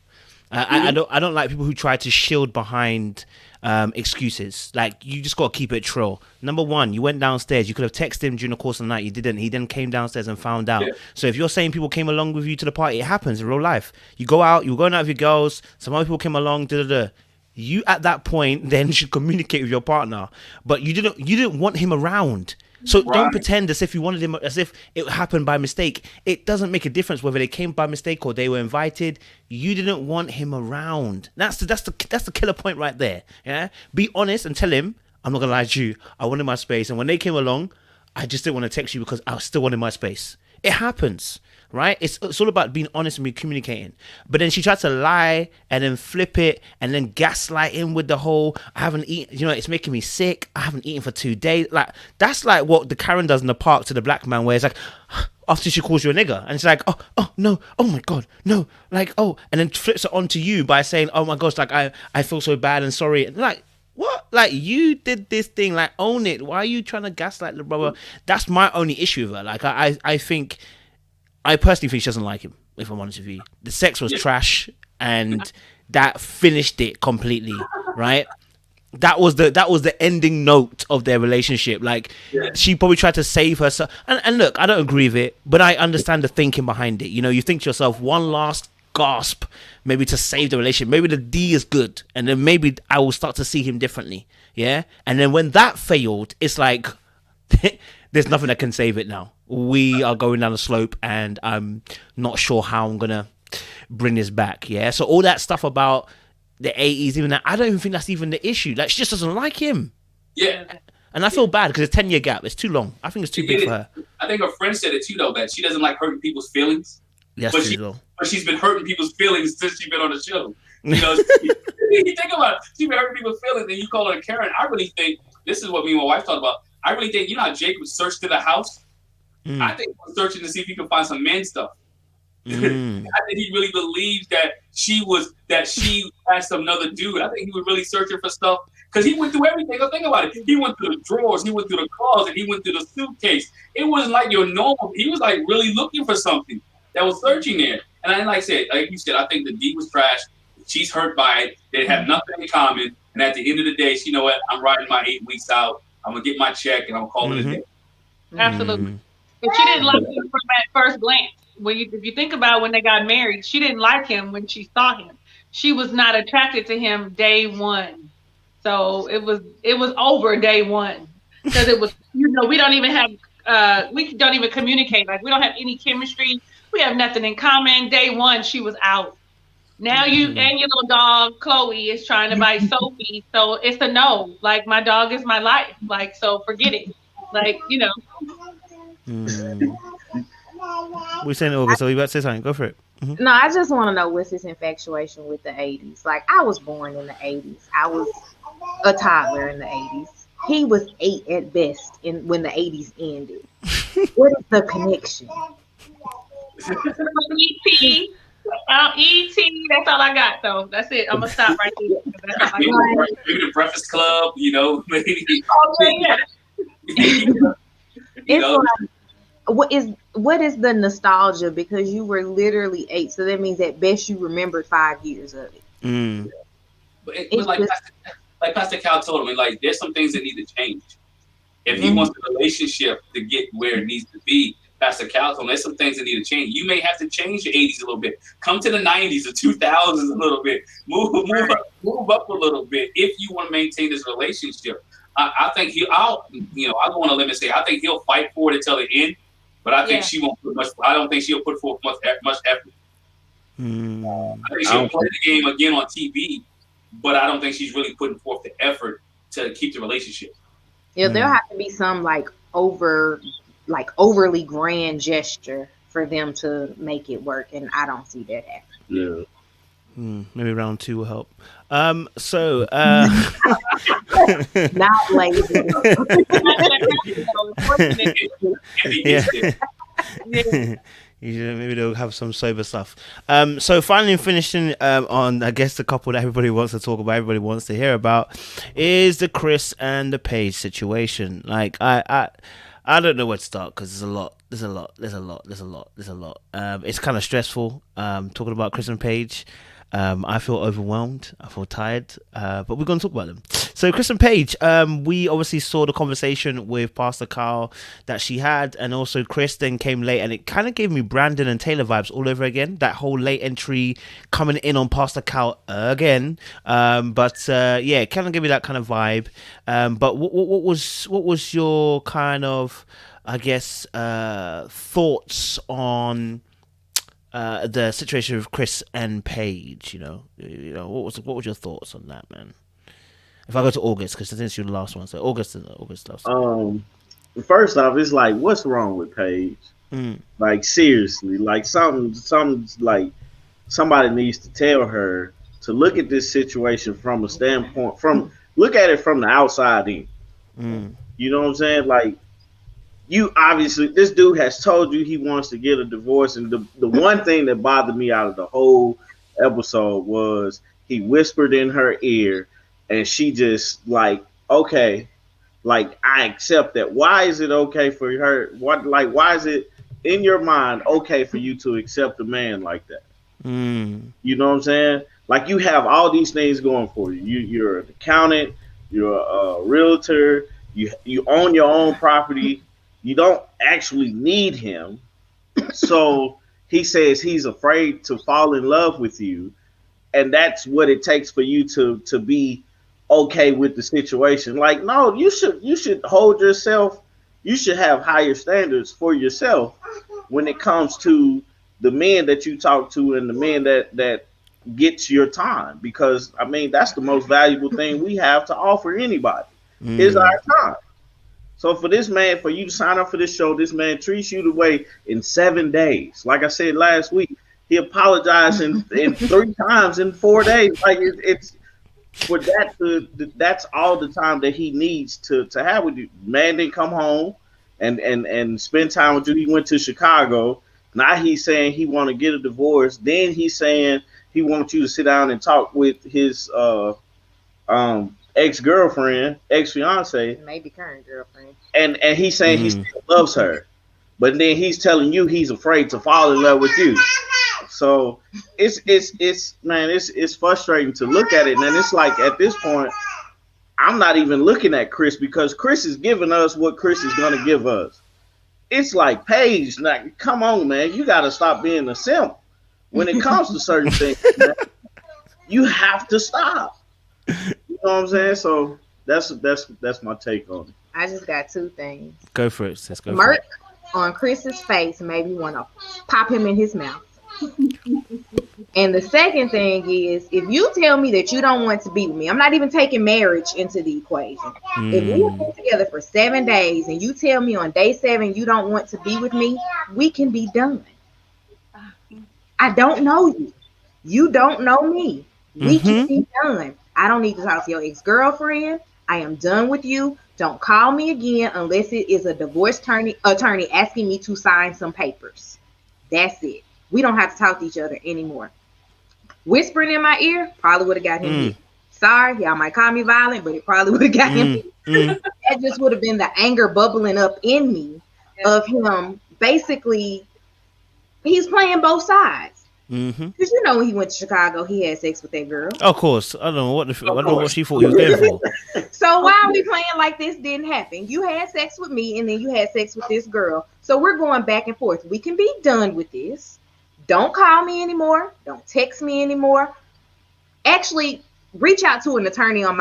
I don't like people who try to shield behind excuses. Like, you just gotta keep it true. Number one, you went downstairs. You could have texted him during the course of the night. You didn't. He then came downstairs and found out. Yeah. So if you're saying people came along with you to the party, it happens in real life. You go out. You were going out with your girls. Some other people came along. You at that point then should communicate with your partner. But you didn't want him around. So don't pretend as if you wanted him, as if it happened by mistake. It doesn't make a difference whether they came by mistake or they were invited. You didn't want him around. That's the killer point right there. Yeah, be honest and tell him, I'm not gonna lie to you, I wanted my space, and when they came along, I just didn't want to text you because I still wanted my space. It happens, right? It's all about being honest and communicating. But then she tried to lie and then flip it and then gaslight him with the whole, I haven't eaten, it's making me sick. I haven't eaten for 2 days. Like, that's like what the Karen does in the park to the black man, where it's like, after she calls you a nigger, and it's like, oh no, oh my god, no, like, oh, and then flips it onto you by saying, oh my gosh, like, I feel so bad and sorry. And like, what? Like, you did this thing, like, own it. Why are you trying to gaslight the brother? That's my only issue with her. Like, I personally think she doesn't like him, if I'm honest with you. The sex was trash, and that finished it completely, right? That was the ending note of their relationship. Like, she probably tried to save herself. And look, I don't agree with it, but I understand the thinking behind it. You think to yourself, one last gasp, maybe to save the relationship. Maybe the D is good, and then maybe I will start to see him differently. Yeah, and then when that failed, it's like there's nothing that can save it now. We are going down the slope, and I'm not sure how I'm gonna bring this back. Yeah, so all that stuff about the 80s, even that, I don't even think that's even the issue. Like, she just doesn't like him. Yeah, and I feel bad because it's 10-year gap. It's too long. I think it's too big for her. I think her friend said it too, though, that she doesn't like hurting people's feelings. Yes, but she's been hurting people's feelings since she's been on the show. You think about it. She's been hurting people's feelings, and you call her Karen. I really think, this is what me and my wife talked about, I really think, how Jake would search to the house? I think he was searching to see if he could find some men stuff. I think he really believes that she had some another dude. I think he was really searching for stuff because he went through everything. Think about it. He went through the drawers, he went through the closet, he went through the suitcase. It wasn't like your normal. He was like really looking for something that was searching there. And I like you said, I think the D was trash. She's hurt by it. They have nothing in common. And at the end of the day, she know what? I'm riding my 8 weeks out. I'm gonna get my check and I'm gonna call it a day. Absolutely. But she didn't like him from at first glance. If you think about when they got married, she didn't like him when she saw him. She was not attracted to him day one. So it was over day one because it was, we don't even communicate. Like we don't have any chemistry. We have nothing in common. Day one, she was out. Now you and your little dog Chloe is trying to bite Sophie, so it's a no. Like my dog is my life. Like so, forget it. Like We're saying August, so you about to say something? Go for it. No, I just want to know what's his infatuation with the 80s. Like I was born in the 80s. I was a toddler in the 80s. He was 8 at best when the 80s ended. What is the connection? E.T. E.T. That's all I got, though. That's it. I'm gonna stop right there. That's all I got. Maybe the Breakfast Club, maybe. It's like, what is the nostalgia? Because you were literally 8, so that means at best you remembered 5 years of it. But like Pastor Cal told me, like there's some things that need to change. If he wants the relationship to get where it needs to be, Pastor Cal told me there's some things that need to change. You may have to change the 80s a little bit. Come to the 90s or 2000s a little bit. Move up a little bit if you want to maintain this relationship. I think I'll go on a limb and say I think he'll fight for it until the end, but I think she won't put much. I don't think she'll put forth much effort. I think she'll play the game again on TV, but I don't think she's really putting forth the effort to keep the relationship. Yeah, there'll have to be some overly grand gesture for them to make it work, and I don't see that happening. Yeah. Maybe round 2 will help. Not lazy. Maybe they'll have some sober stuff. So finally finishing on, I guess, the couple that everybody wants to talk about, everybody wants to hear about, is the Chris and the Paige situation. Like I don't know where to start because there's a lot. It's kind of stressful talking about Chris and Paige. I feel overwhelmed. I feel tired. But we're going to talk about them. So Chris and Paige, we obviously saw the conversation with Pastor Carl that she had, and also Chris then came late, and it kind of gave me Brandon and Taylor vibes all over again. That whole late entry coming in on Pastor Carl again. But it kind of gave me that kind of vibe. But what was your kind of, I guess, thoughts on the situation with Chris and Paige? What was your thoughts on that, man? If I go to August, because this is your last one, so August last. First off, it's like, what's wrong with Paige? Like seriously, like something like somebody needs to tell her to look at this situation from a standpoint, look at it from the outside in. You know what I'm saying? Like, you obviously, this dude has told you he wants to get a divorce, and the one thing that bothered me out of the whole episode was he whispered in her ear, and she just like, okay, like I accept that. Why is it okay for her? Why is it in your mind okay for you to accept a man like that? You know what I'm saying? Like, you have all these things going for you. You're an accountant, you're a realtor, you own your own property. You don't actually need him. So he says he's afraid to fall in love with you. And that's what it takes for you to be okay with the situation. Like, no, you should hold yourself. You should have higher standards for yourself when it comes to the men that you talk to and the men that gets your time. Because, I mean, that's the most valuable thing we have to offer anybody is our time. So for this man, for you to sign up for this show, this man treats you the way in 7 days. Like I said last week, he apologized in 3 times in 4 days. Like it's for that that's all the time that he needs to have with you. Man didn't come home and spend time with you. He went to Chicago Now he's saying he want to get a divorce. Then he's saying he wants you to sit down and talk with his ex-girlfriend, ex-fiance, maybe current girlfriend. And he's saying he still loves her. But then he's telling you he's afraid to fall in love with you. So it's frustrating to look at it. And it's like at this point, I'm not even looking at Chris because Chris is giving us what Chris is gonna give us. It's like Paige, like, come on, man, you gotta stop being a simp when it comes to certain things. Man. You have to stop. You know what I'm saying? So that's my take on it. I just got two things. Go for it, sis. Go Merc for it. on Chris's face made me want to pop him in his mouth. And the second thing is, if you tell me that you don't want to be with me, I'm not even taking marriage into the equation. If we've been together for 7 days and you tell me on day 7 you don't want to be with me, we can be done. I don't know you. You don't know me. We can be done. I don't need to talk to your ex-girlfriend. I am done with you. Don't call me again unless it is a divorce attorney asking me to sign some papers. That's it. We don't have to talk to each other anymore. Whispering in my ear probably would have got him hit. Sorry, y'all might call me violent, but it probably would have got him hit. That just would have been the anger bubbling up in me of him. Basically, he's playing both sides. Because you know when he went to Chicago, he had sex with that girl. Of course. I don't know what she thought he was there for. So why are we playing like this didn't happen? You had sex with me and then you had sex with this girl. So we're going back and forth. We can be done with this. Don't call me anymore. Don't text me anymore. Actually, reach out to an attorney on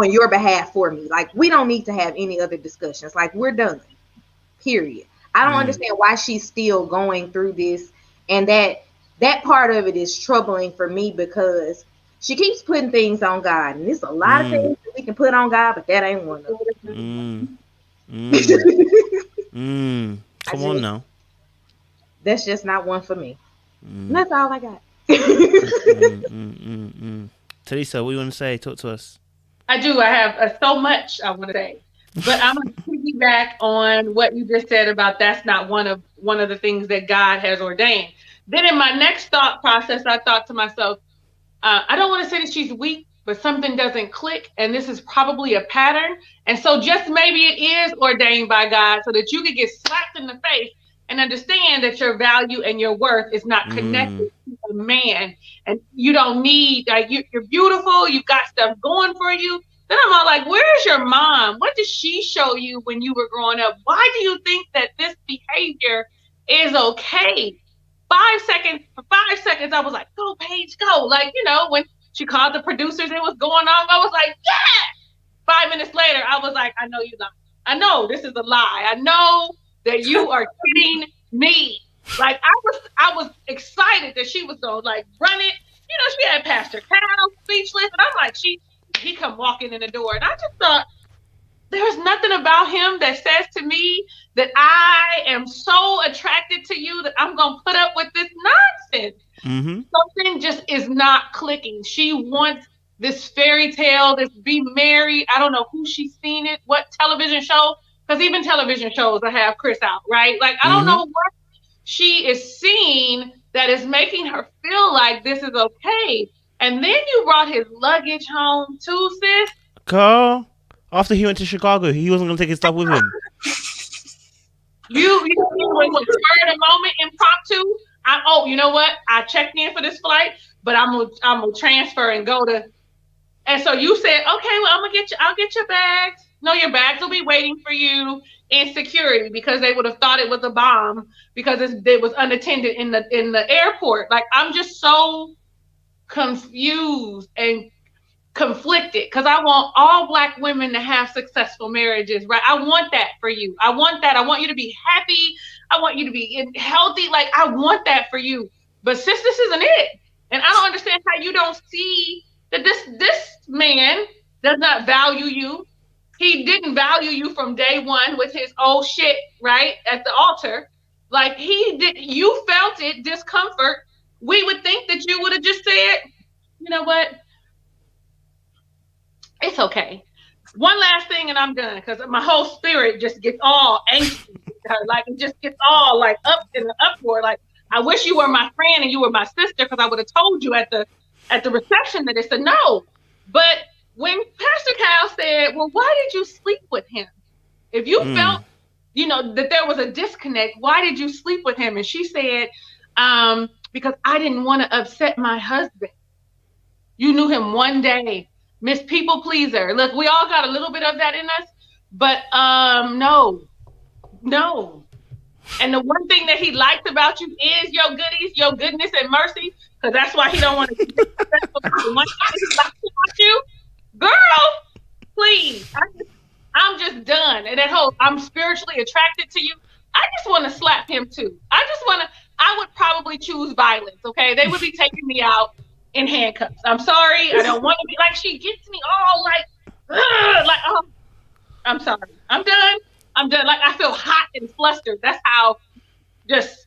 your behalf for me. Like, we don't need to have any other discussions. Like, we're done. Period. I don't understand why she's still going through this, and that part of it is troubling for me because she keeps putting things on God. And there's a lot of things that we can put on God, but that ain't one of them. Come on now. That's just not one for me. That's all I got. Teresa, what do you want to say? Talk to us. I do. I have so much I want to say. But I'm going to piggyback on what you just said about that's not one of the things that God has ordained. Then in my next thought process, I thought to myself, I don't want to say that she's weak, but something doesn't click. And this is probably a pattern. And so just maybe it is ordained by God so that you could get slapped in the face and understand that your value and your worth is not connected to a man. And you don't need, like, you're beautiful. You've got stuff going for you. Then I'm all like, where's your mom? What did she show you when you were growing up? Why do you think that this behavior is okay? For 5 seconds, I was like, go, Paige, go. Like, you know, when she called the producers, it was going on. I was like, yeah. 5 minutes later, I was like, I know you lie. I know this is a lie. I know that you are kidding me. Like, I was excited that she was going to, like, run it. You know, she had Pastor Cal speechless. And I'm like, he come walking in the door. And I just thought, there's nothing about him that says to me that I am so attracted to you that I'm going to put up with this nonsense. Something just is not clicking. She wants this fairy tale, this be married. I don't know who she's seen it, what television show, because even television shows I have Chris out, right? Like, I don't know what she is seeing that is making her feel like this is okay. And then you brought his luggage home too, sis. Carl, after he went to Chicago, he wasn't going to take his stuff with him. You was spurred a moment impromptu. You know what? I checked in for this flight, but I'm gonna transfer and go to. And so you said, okay, well, I'll get your bags. No, your bags will be waiting for you in security because they would have thought it was a bomb because it was unattended in the airport. Like, I'm just so confused and conflicted because I want all Black women to have successful marriages, right? I want that for you. I want that. I want you to be happy. I want you to be healthy. Like, I want that for you. But sis, this isn't it. And I don't understand how you don't see that this man does not value you. He didn't value you from day one with his old shit, right, at the altar. Like, you felt it, discomfort. We would think that you would have just said, you know what? It's okay. One last thing and I'm done because my whole spirit just gets all angsty. her. Like, it just gets all like up in an uproar. Like, I wish you were my friend and you were my sister, because I would have told you at the reception that it's a no. But when Pastor Cal said, well, why did you sleep with him? If you felt, that there was a disconnect, why did you sleep with him? And she said, because I didn't want to upset my husband. You knew him one day. Miss People Pleaser. Look, we all got a little bit of that in us, but no. And the one thing that he likes about you is your goodies, your goodness and mercy, because that's why he don't want to be disrespectful. The one thing he likes about you, girl, please. I'm just done. And that whole I'm spiritually attracted to you, I just want to slap him too. I would probably choose violence, okay? They would be taking me out in handcuffs. I'm sorry. I don't want to be like, she gets me all oh, I'm sorry. I'm done. Like, I feel hot and flustered. That's how just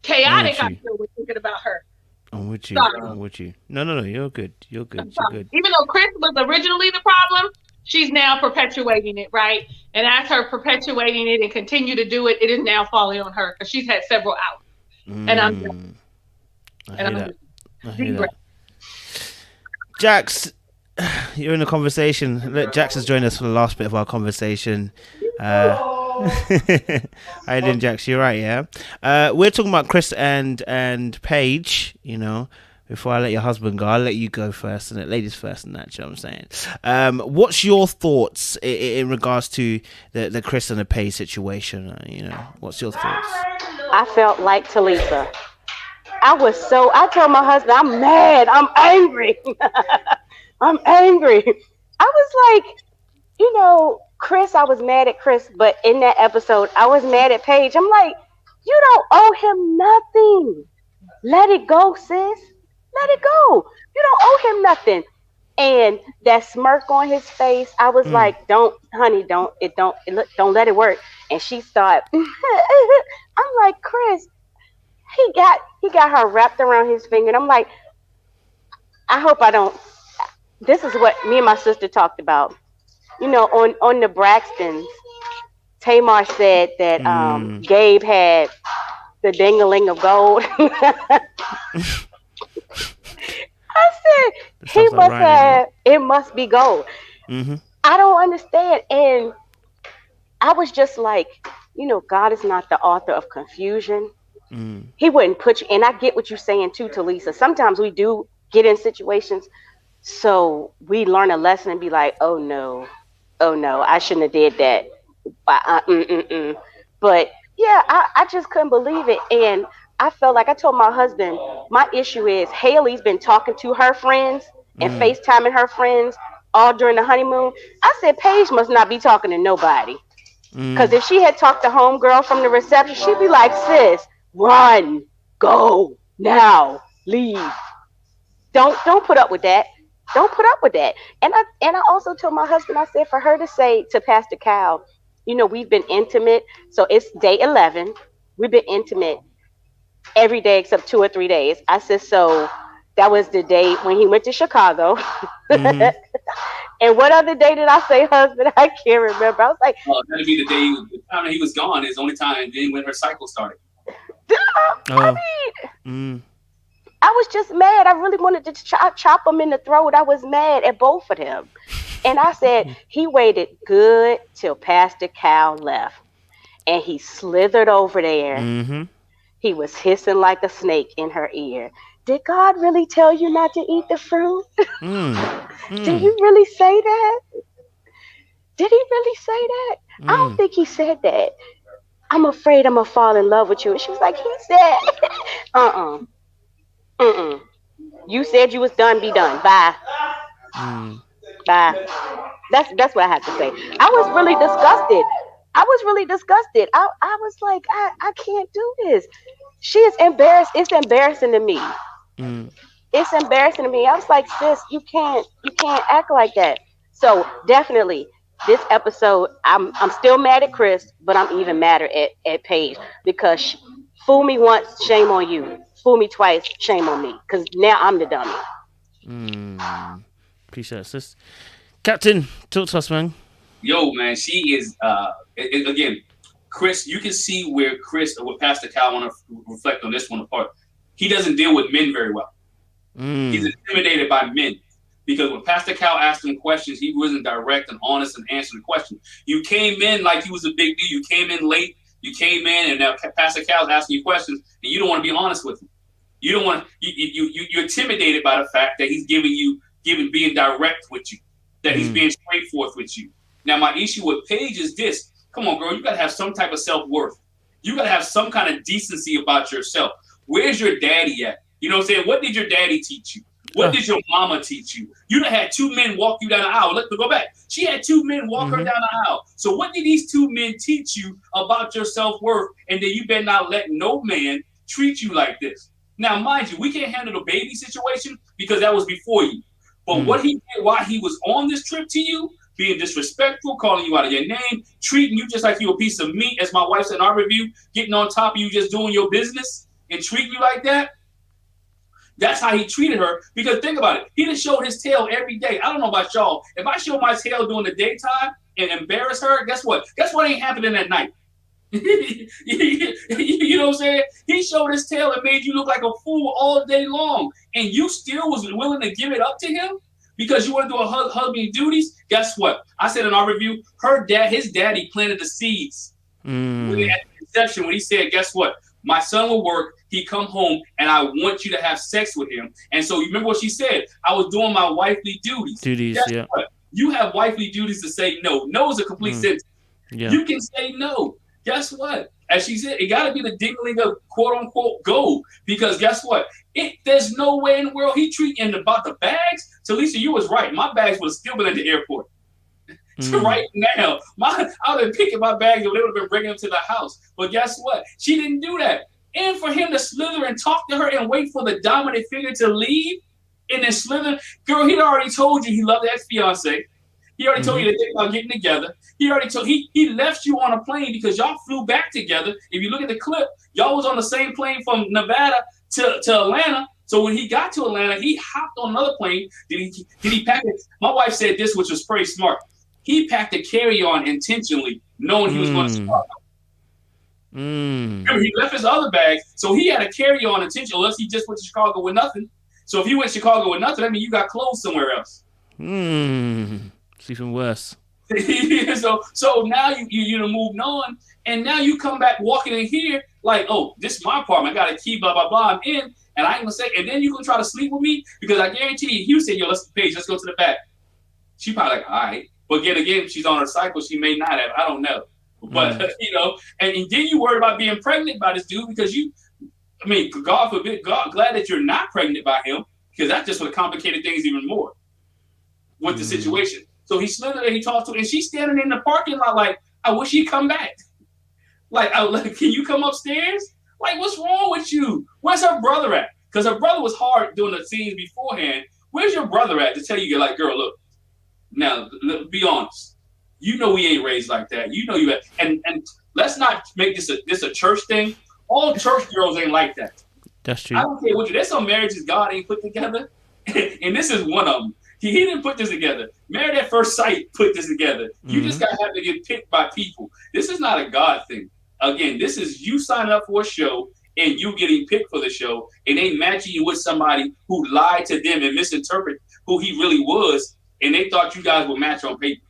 chaotic I feel when thinking about her. I'm with you. Sorry. I'm with you. No. You're good. You're good. Even though Chris was originally the problem, she's now perpetuating it, right? And as her perpetuating it and continue to do it, it is now falling on her because she's had several outs. And I'm done. I hear that. Jax, you're in the conversation. Let Jax has joined us for the last bit of our conversation. How you doing, Jax? You're right, yeah? We're talking about Chris and Paige, Before I let your husband go, I'll let you go first, and ladies first, and that. You know what I'm saying? What's your thoughts in regards to the Chris and the Paige situation? What's your thoughts? I felt like Talisa. I told my husband, I'm mad. I'm angry. I'm angry. I was like, Chris, I was mad at Chris, but in that episode, I was mad at Paige. I'm like, you don't owe him nothing. Let it go, sis. Let it go. You don't owe him nothing. And that smirk on his face, I was like, don't let it work. And she started, I'm like, Chris, he got her wrapped around his finger. And I'm like, I hope I don't. This is what me and my sister talked about. On the Braxtons, Tamar said that Gabe had the ding-a-ling of gold. I said, he must have, it must be gold. Mm-hmm. I don't understand. And I was just like, God is not the author of confusion. He wouldn't put you, and I get what you're saying too, Talisa. Sometimes we do get in situations, so we learn a lesson and be like, oh no, I shouldn't have did that. But yeah, I just couldn't believe it. And I felt like I told my husband, my issue is Haley's been talking to her friends and FaceTiming her friends all during the honeymoon. I said, Paige must not be talking to nobody. Because if she had talked to homegirl from the reception, she'd be like, sis, run, go, now, leave. Don't put up with that. Don't put up with that. And I also told my husband, I said, for her to say to Pastor Cal, we've been intimate. So it's day 11. We've been intimate every day except 2 or 3 days. I said, so that was the day when he went to Chicago. And what other day did I say husband? I can't remember. I was like, that'd be the time that he was gone. Is the only time then when her cycle started. I was just mad. I really wanted to chop him in the throat. I was mad at both of them. And I said, he waited good till Pastor Cal left. And he slithered over there. Mm-hmm. He was hissing like a snake in her ear. Did God really tell you not to eat the fruit? Did he really say that? Did he really say that? I don't think he said that. I'm afraid I'm going to fall in love with you. And she was like, he said, you said you was done, be done. Bye. Bye. That's what I have to say. I was really disgusted. I was like, I can't do this. She is embarrassed. It's embarrassing to me. It's embarrassing to me. I was like, sis, you can't act like that. So definitely this episode, I'm still mad at Chris, but I'm even madder at Paige because fool me once, shame on you. Fool me twice, shame on me. Because now I'm the dummy. Appreciate it, sis. Captain, talk to us, man. Yo, man, she is again. Chris, you can see where Chris, or what Pastor Cal, I want to reflect on this one apart. He doesn't deal with men very well. He's intimidated by men. Because when Pastor Cal asked him questions, he wasn't direct and honest and answering the question. You came in like he was a big deal. You came in late. You came in, and now Pastor Cal's asking you questions, and you don't want to be honest with him. You don't want to. You're intimidated by the fact that he's being direct with you, that he's being straightforward with you. Now, my issue with Paige is this. Come on, girl, you got to have some type of self-worth. You got to have some kind of decency about yourself. Where's your daddy at? You know what I'm saying? What did your daddy teach you? What did your mama teach you? You done had two men walk you down the aisle. Let's go back. She had two men walk her down the aisle. So what did these two men teach you about your self-worth? And then you better not let no man treat you like this. Now, mind you, we can't handle the baby situation because that was before you. But what he did while he was on this trip to you, being disrespectful, calling you out of your name, treating you just like you a piece of meat, as my wife said in our review, getting on top of you, just doing your business and treating you like that. That's how he treated her. Because think about it. He done showed his tail every day. I don't know about y'all. If I show my tail during the daytime and embarrass her, guess what? Guess what ain't happening at night? You know what I'm saying? He showed his tail and made you look like a fool all day long. And you still was willing to give it up to him because you want to do a husband duties? Guess what? I said in our review, his daddy planted the seeds. At the conception when he said, guess what? My son will work. He come home, and I want you to have sex with him. And so you remember what she said? I was doing my wifely duties. Guess what? You have wifely duties to say no. No is a complete sentence. Yeah. You can say no. Guess what? As she said, it got to be the dingling of quote-unquote gold. Because guess what? There's no way in the world he treating about the bags. Talisa, you was right. My bags would have still been at the airport. So right now, I would have been picking my bags and they would have been bringing them to the house. But guess what? She didn't do that. And for him to slither and talk to her and wait for the dominant figure to leave and then slither. Girl, he'd already told you he loved the ex-fiance. He already told you to think about getting together. He already told he left you on a plane because y'all flew back together. If you look at the clip, y'all was on the same plane from Nevada to Atlanta. So when he got to Atlanta, he hopped on another plane. Did he pack it? My wife said this, which was pretty smart. He packed a carry-on intentionally, knowing he was going to Chicago. Remember, he left his other bag, so he had a carry-on intentionally, unless he just went to Chicago with nothing. So if he went to Chicago with nothing, that means you got clothes somewhere else. It's even worse. So now you moved on, and now you come back walking in here like, oh, this is my apartment. I got a key, blah, blah, blah. I'm in, and I ain't going to say, and then you can try to sleep with me? Because I guarantee you said, yo, Paige, let's go to the back. She probably like, all right. But again, she's on her cycle. She may not have. I don't know. But, and then you worry about being pregnant by this dude because God forbid, glad that you're not pregnant by him because that just would have complicated things even more with the situation. So he slithered and he talked to her, and she's standing in the parking lot like, I wish he'd come back. Like, can you come upstairs? Like, what's wrong with you? Where's her brother at? Because her brother was hard doing the scenes beforehand. Where's your brother at to tell you, like, girl, look, now, be honest. You know we ain't raised like that. You know you have, and let's not make this a church thing. All church girls ain't like that. That's true. I don't care what you. There's some marriages God ain't put together, and this is one of them. He didn't put this together. Married at First Sight put this together. You just gotta have to get picked by people. This is not a God thing. Again, this is you signing up for a show and you getting picked for the show, and they matching you with somebody who lied to them and misinterpreted who he really was. And they thought you guys would match on paper.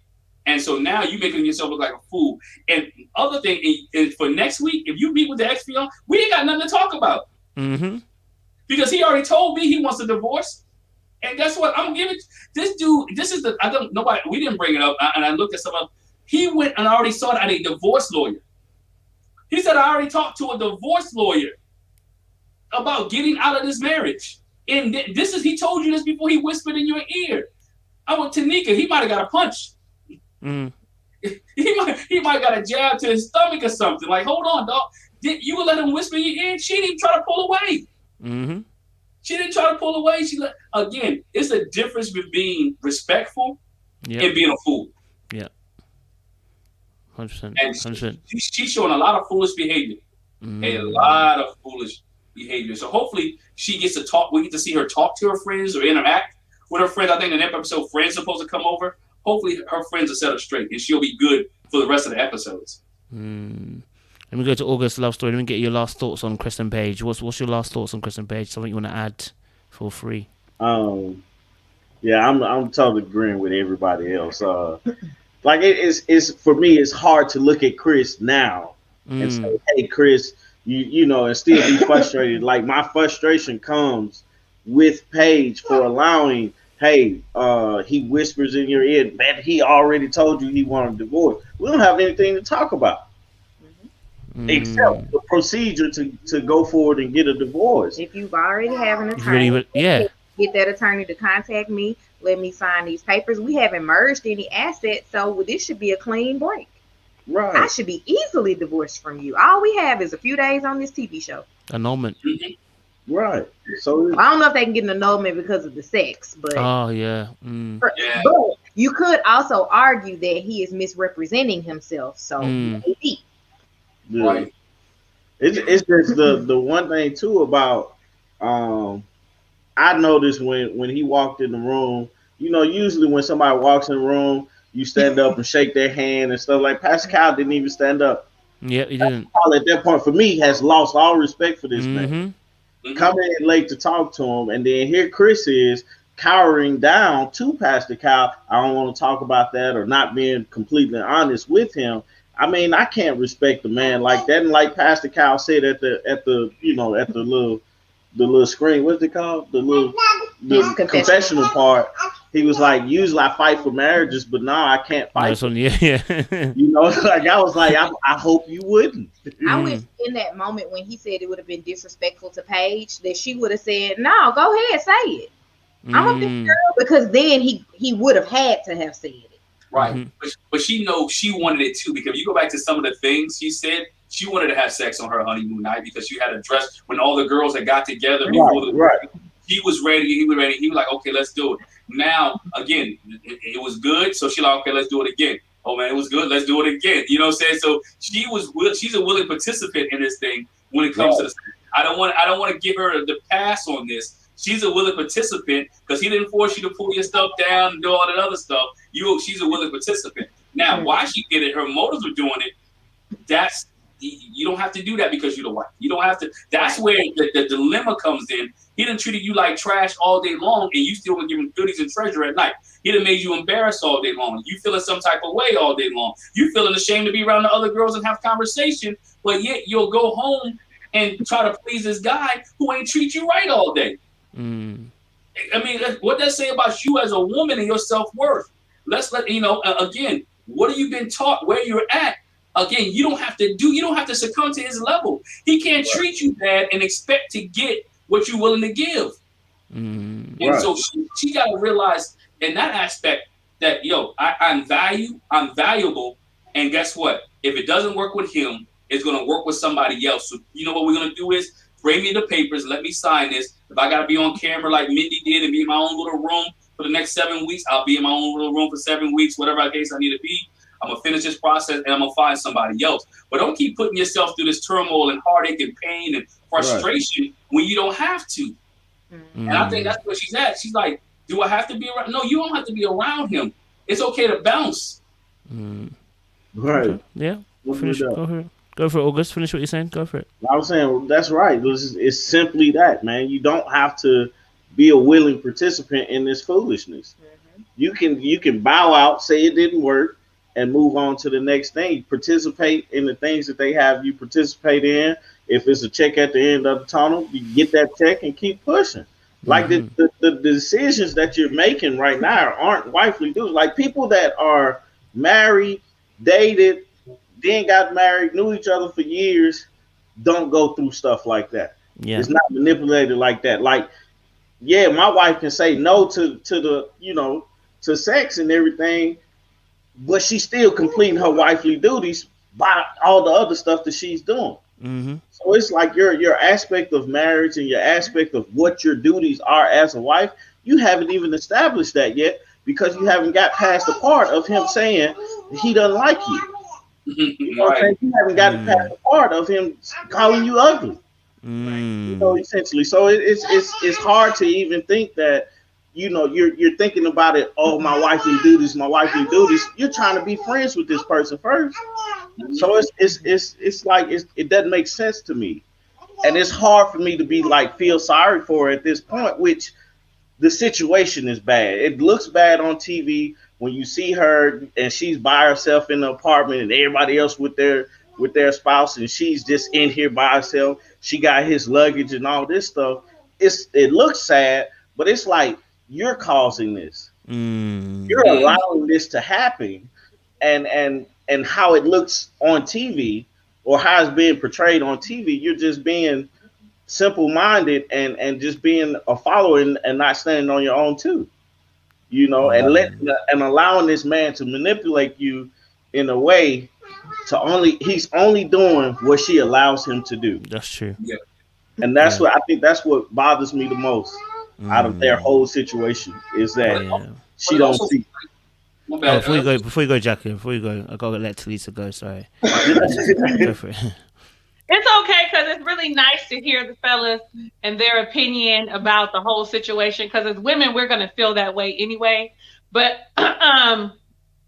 And so now you're making yourself look like a fool. And other thing, is for next week, if you meet with the ex-fiance, we ain't got nothing to talk about. Because he already told me he wants a divorce. And guess what? I'm giving this dude, we didn't bring it up. And I looked at some of, he went and already sought out a divorce lawyer. He said, I already talked to a divorce lawyer about getting out of this marriage. And he told you this before he whispered in your ear. I went to Tanika, he might have got a punch. He might got a jab to his stomach or something. Like, hold on, dog. You would let him whisper in your ear? She didn't try to pull away. She didn't try to pull away. Again, it's a difference between being respectful and being a fool. Yeah. 100%. And 100%. She's showing a lot of foolish behavior. A lot of foolish behavior. So hopefully she gets to talk. We get to see her talk to her friends or interact with her friends. I think in the episode, friends are supposed to come over. Hopefully her friends are set up straight and she'll be good for the rest of the episodes. Let me go to August love story. Let me get your last thoughts on Chris and Paige. What's your last thoughts on Chris and Paige? Something you want to add for free? Yeah, I'm totally agreeing with everybody else. Like it's for me, it's hard to look at Chris now and say, "Hey, Chris, you know," and still be frustrated. Like my frustration comes with Paige for allowing. Hey, he whispers in your ear that he already told you he wanted a divorce. We don't have anything to talk about except the procedure to go forward and get a divorce. If you've already have an attorney, get that attorney to contact me. Let me sign these papers. We haven't merged any assets, so this should be a clean break. Right. I should be easily divorced from you. All we have is a few days on this TV show. Annulment. Right. So I don't know if they can get an annulment because of the sex, but oh yeah. But you could also argue that he is misrepresenting himself. So maybe. Yeah. Right. It's just the one thing too about I noticed when he walked in the room, you know, usually when somebody walks in the room, you stand up and shake their hand and stuff. Like Pascal didn't even stand up. Yeah, he didn't. Pascal at that point, for me, has lost all respect for this man. Coming in late to talk to him, and then here Chris is cowering down to Pastor Cal. I don't want to talk about that, or not being completely honest with him. I mean, I can't respect the man like that. And like Pastor Cal said at the little screen, what's it called? The confessional part. He was like, usually I fight for marriages, but now I can't fight. Yeah. You know, like I was like, I hope you wouldn't. I wish in that moment when he said it would have been disrespectful to Paige, that she would have said, "No, go ahead, say it." I'm a big girl, because then he would have had to have said it. Right. But she knows she wanted it too, because you go back to some of the things she said. She wanted to have sex on her honeymoon night because she had a dress when all the girls had got together before the wedding. He was ready. He was ready. He was like, okay, let's do it. Now, again, it was good. So she's like, okay, let's do it again. Oh man, it was good. Let's do it again. You know what I'm saying? So she's a willing participant in this thing when it comes to this. I don't want to give her the pass on this. She's a willing participant because he didn't force you to pull your stuff down and do all that other stuff. She's a willing participant. Now, why she did it, her motives were doing it. You don't have to do that because you're the wife. You don't have to. That's where the dilemma comes in. He done treated you like trash all day long, and you still want to give him goodies and treasure at night. He done made you embarrassed all day long. You feeling some type of way all day long. You feeling ashamed to be around the other girls and have conversation, but yet you'll go home and try to please this guy who ain't treat you right all day. I mean, what that say about you as a woman and your self-worth? Again, what have you been taught where you're at? Again, you don't have to succumb to his level. He can't treat you bad and expect to get what you're willing to give. And so she got to realize in that aspect that, I'm valuable. And guess what? If it doesn't work with him, it's going to work with somebody else. So you know what we're going to do is bring me the papers. Let me sign this. If I got to be on camera like Mindy did and be in my own little room for the next 7 weeks, I'll be in my own little room for 7 weeks, whatever case I need to be. I'm going to finish this process and I'm going to find somebody else. But don't keep putting yourself through this turmoil and heartache and pain and frustration when you don't have to. And I think that's where she's at. She's like, do I have to be around? No, you don't have to be around him. It's okay to bounce. Right. Yeah. Finish. Go for it, August. Finish what you're saying. Go for it. I was saying, that's right. It's simply that, man. You don't have to be a willing participant in this foolishness. You can bow out, say it didn't work, and move on to the next thing. Participate in the things that they have you participate in. If it's a check at the end of the tunnel, you get that check and keep pushing. Like the decisions that you're making right now aren't wifely duties. Like people that are married, dated, then got married, knew each other for years, don't go through stuff like that. Yeah. It's not manipulated like that. Like, yeah, my wife can say no to the, to sex and everything, but she's still completing her wifely duties by all the other stuff that she's doing. So it's like your aspect of marriage and your aspect of what your duties are as a wife, you haven't even established that yet because you haven't got past the part of him saying he doesn't like you. You haven't gotten past the part of him calling you ugly. Essentially. So it's hard to even think that, you're thinking about it. Oh, my wifely duties, my wifely duties. You're trying to be friends with this person first. So it's like it doesn't make sense to me, and it's hard for me to be like feel sorry for her at this point, which the situation is bad. It looks bad on TV when you see her and she's by herself in the apartment and everybody else with their spouse and she's just in here by herself. She got his luggage and all this stuff. It looks sad, but it's like you're causing this. You're allowing this to happen, and how it looks on TV or how it's being portrayed on TV. You're just being simple minded and just being a follower and not standing on your own too, and allowing this man to manipulate you in a way he's only doing what she allows him to do. That's true. Yeah. And that's what I think that's what bothers me the most out of their whole situation is that she don't see. Before you go, Jackie, I gotta let Talisa go. Sorry. Go for it. It's okay because it's really nice to hear the fellas and their opinion about the whole situation. Because as women, we're gonna feel that way anyway. But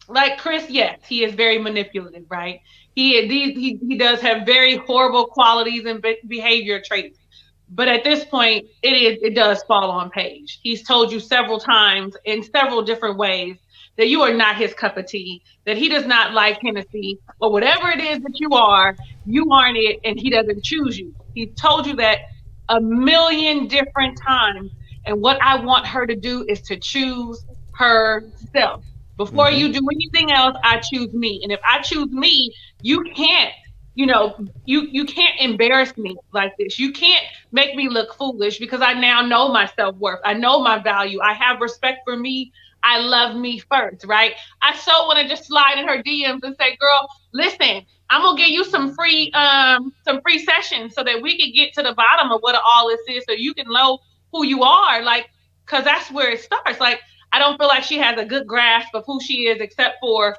like Chris, yes, he is very manipulative, right? He does have very horrible qualities and behavior traits. But at this point, it does fall on Paige. He's told you several times in several different ways that you are not his cup of tea, that he does not like Hennessy, or whatever it is that you aren't it, and he doesn't choose you. He's told you that a million different times. And what I want her to do is to choose herself. Before you do anything else, I choose me. And if I choose me, you can't, you can't embarrass me like this. You can't make me look foolish because I now know my self-worth. I know my value. I have respect for me. I love me first, right? I so want to just slide in her DMs and say, girl, listen, I'm going to give you some free sessions so that we can get to the bottom of what all this is so you can know who you are. Like, because that's where it starts. Like, I don't feel like she has a good grasp of who she is except for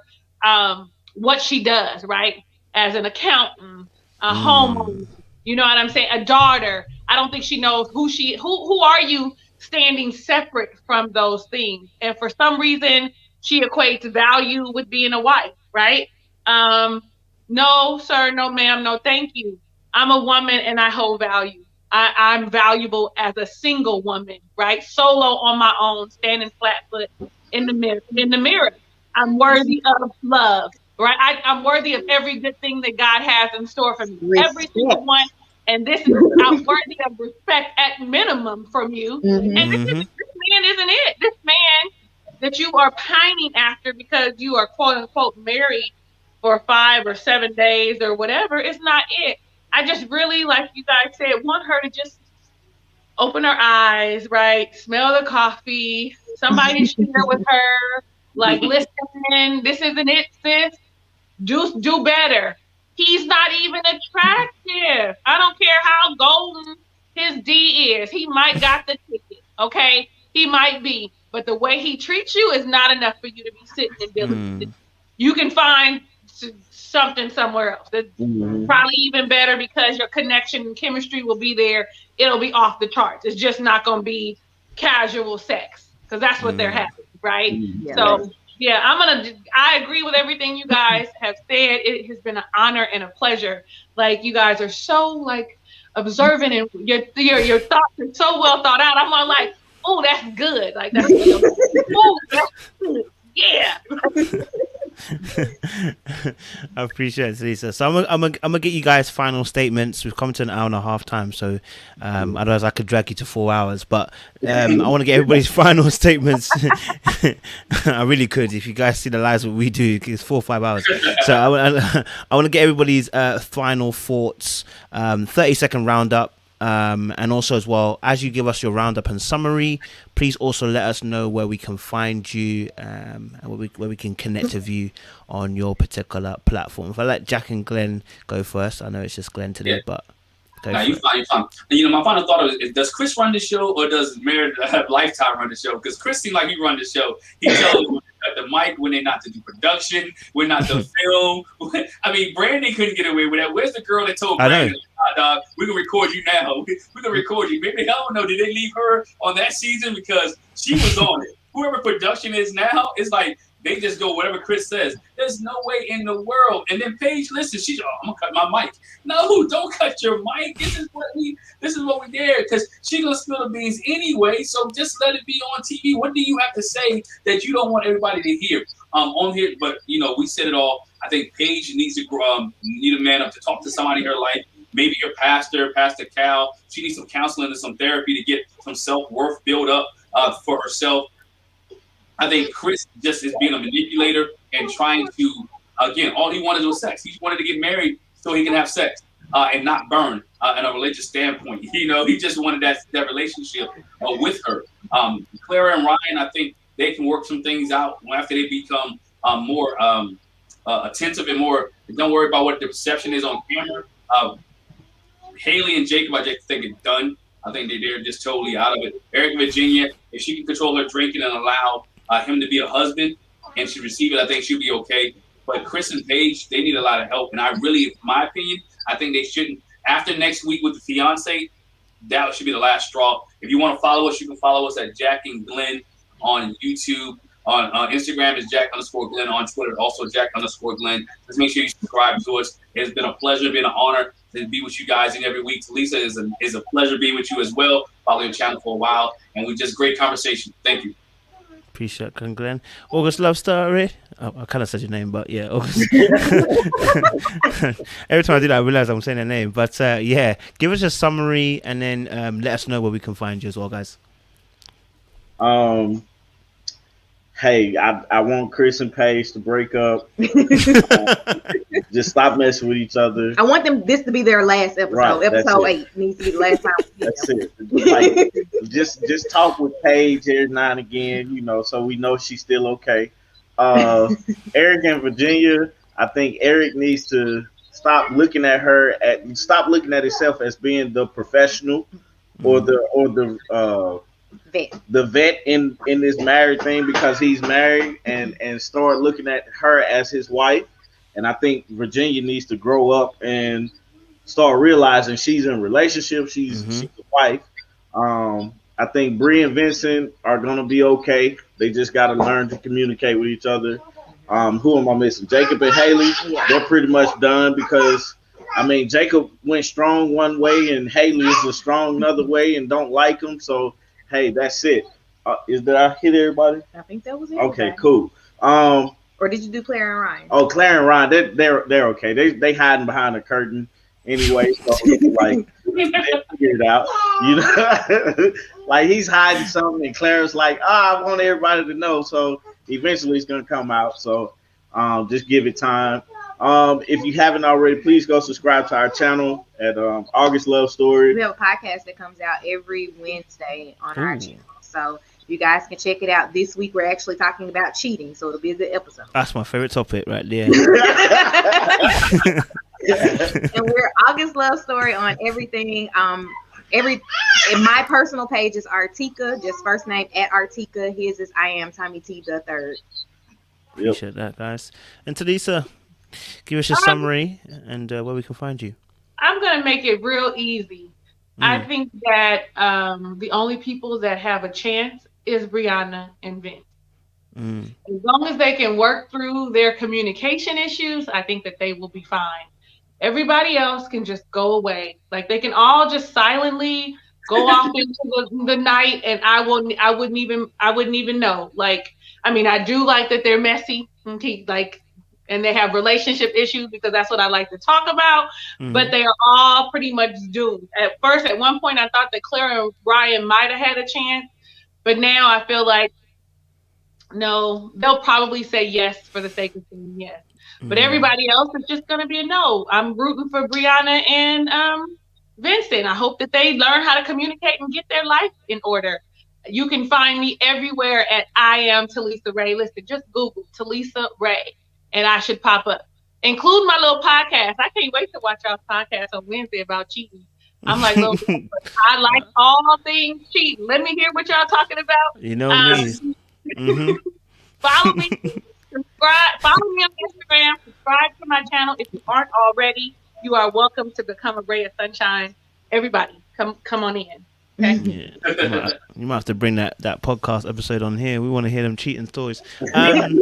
what she does, right? As an accountant, a homeowner, you know what I'm saying? A daughter. I don't think she knows who are you standing separate from those things. And for some reason, she equates value with being a wife, right? No, sir, no, ma'am, no, thank you. I'm a woman and I hold value. I'm valuable as a single woman, right? Solo on my own, standing flat foot in the mirror. I'm worthy of love, right? I'm worthy of every good thing that God has in store for me. Every single one. And I'm worthy of respect at minimum from you. And this man isn't it. This man that you are pining after because you are quote unquote married for 5 or 7 days or whatever is not it. I just really, like you guys said, want her to just open her eyes, right? Smell the coffee. Somebody share with her. Like, listen, this isn't it, sis. Do better. He's not even attractive. I don't care how golden his D is. He might got the ticket, okay? He might be. But the way he treats you is not enough for you to be sitting and dealing. You can find something somewhere else. That's probably even better because your connection and chemistry will be there. It'll be off the charts. It's just not going to be casual sex because that's what they're having, right? So, yeah, I agree with everything you guys have said. It has been an honor and a pleasure. Like, you guys are so, like, observant and your thoughts are so well thought out. I'm all like, oh, that's good. Like, that's good. Oh, that's good. Yeah. I appreciate it, Lisa. So I'm gonna get you guys final statements. We've come to an hour and a half time, so otherwise I could drag you to 4 hours. But I want to get everybody's final statements. I really could. If you guys see the lives what we do, it's 4 or 5 hours. So I want to get everybody's final thoughts. 30-second roundup. And also as well, as you give us your roundup and summary, please also let us know where we can find you and where we can connect with you on your particular platform. If I let Jack and Glenn go first, I know it's just Glenn today, but you fine. My final thought is, does Chris run the show or does Married Lifetime run the show? Because Chris seems like he run the show. He tells them at the mic when they're not to do production, when not to film. I mean, Brandon couldn't get away with that. Where's the girl that told Brandon, dog, we can record you now. We can record you. Maybe, I don't know, did they leave her on that season? Because she was on it. Whoever production is now, it's like, They just go whatever Chris says. There's no way in the world. And then Paige listens. She's, I'm gonna cut my mic. No, don't cut your mic. This is what we did, because she's gonna spill the beans anyway. So just let it be on TV. What do you have to say that you don't want everybody to hear on here? But we said it all. I think Paige needs to need a man up to talk to somebody in her life. Maybe your pastor, Pastor Cal. She needs some counseling and some therapy to get some self-worth built up for herself. I think Chris just is being a manipulator and trying to, again, all he wanted was sex. He wanted to get married so he can have sex and not burn in a religious standpoint. He just wanted that relationship with her. Clara and Ryan, I think they can work some things out after they become more attentive and more, don't worry about what the perception is on camera. Haley and Jacob, I just think it's done. I think they're just totally out of it. Erik and Virginia, if she can control her drinking and allow him to be a husband and she receive it, I think she'll be okay. But Chris and Paige, they need a lot of help. And I really, in my opinion, I think they shouldn't. After next week with the fiance, that should be the last straw. If you want to follow us, you can follow us at Jack and Glenn on YouTube. On Instagram is Jack_Glenn. On Twitter, also Jack_Glenn. Just make sure you subscribe to us. It's been a pleasure, been an honor to be with you guys in every week. Lisa, is a pleasure being with you as well. Follow your channel for a while, and we just great conversation. Thank you. Appreciate it, Glenn. August Love Story. Oh, I kind of said your name, but yeah, August. Every time I do that, I realize I'm saying their name. But yeah, give us a summary and then let us know where we can find you as well, guys. Hey, I want Chris and Paige to break up. Just stop messing with each other. I want this to be their last episode. Right, episode 8 needs to be the last time. That's it. Like, just talk with Paige every now and again, so we know she's still okay. Erik and Virginia, I think Erik needs to stop looking at himself as being the professional or the vet in this married thing, because he's married, and start looking at her as his wife. And I think Virginia needs to grow up and start realizing she's in a relationship. She's a wife. I think Bree and Vincent are gonna be okay. They just gotta learn to communicate with each other. Who am I missing? Jacob and Haley. They're pretty much done, because Jacob went strong one way and Haley is strong another way and don't like him. So hey, that's it. Did I hit everybody? I think that was it. Okay, cool. Or did you do Clara and Ryan? Oh, Clara and Ryan, they're okay. They hiding behind the curtain anyway. So like, they figure it out. Like he's hiding something, and Clara's like, I want everybody to know. So eventually it's gonna come out. So just give it time. If you haven't already, please go subscribe to our channel at August Love Story. We have a podcast that comes out every Wednesday on our channel. So you guys can check it out. This week we're actually talking about cheating, so it'll be a good episode. That's my favorite topic right there. And we're August Love Story on everything. In my personal page is Artieka, just first name at Artieka. His is I am Tommy T the third. Appreciate that, guys. And Talisa, give us a summary and where we can find you. I'm gonna make it real easy. I think that the only people that have a chance is Briana and Vince. As long as they can work through their communication issues, I think that they will be fine. Everybody else can just go away. Like they can all just silently go off into the night, and I wouldn't even know. Like, I do like that they're messy, and they have relationship issues, because that's what I like to talk about. But they are all pretty much doomed. At one point, I thought that Clara and Ryan might have had a chance, but now I feel like no, they'll probably say yes for the sake of saying yes. But everybody else is just going to be a no. I'm rooting for Briana and Vincent. I hope that they learn how to communicate and get their life in order. You can find me everywhere at I am Talisa Ray. Listen, just Google Talisa Ray, and I should pop up. Include my little podcast. I can't wait to watch y'all's podcast on Wednesday about cheating. I'm like, I like all things cheating. Let me hear what y'all talking about. You know me. Follow me. Subscribe. Follow me on Instagram. Subscribe to my channel if you aren't already. You are welcome to become a ray of sunshine. Everybody, come on in. Okay. Yeah. You might have to bring that podcast episode on here. We want to hear them cheating stories. I'm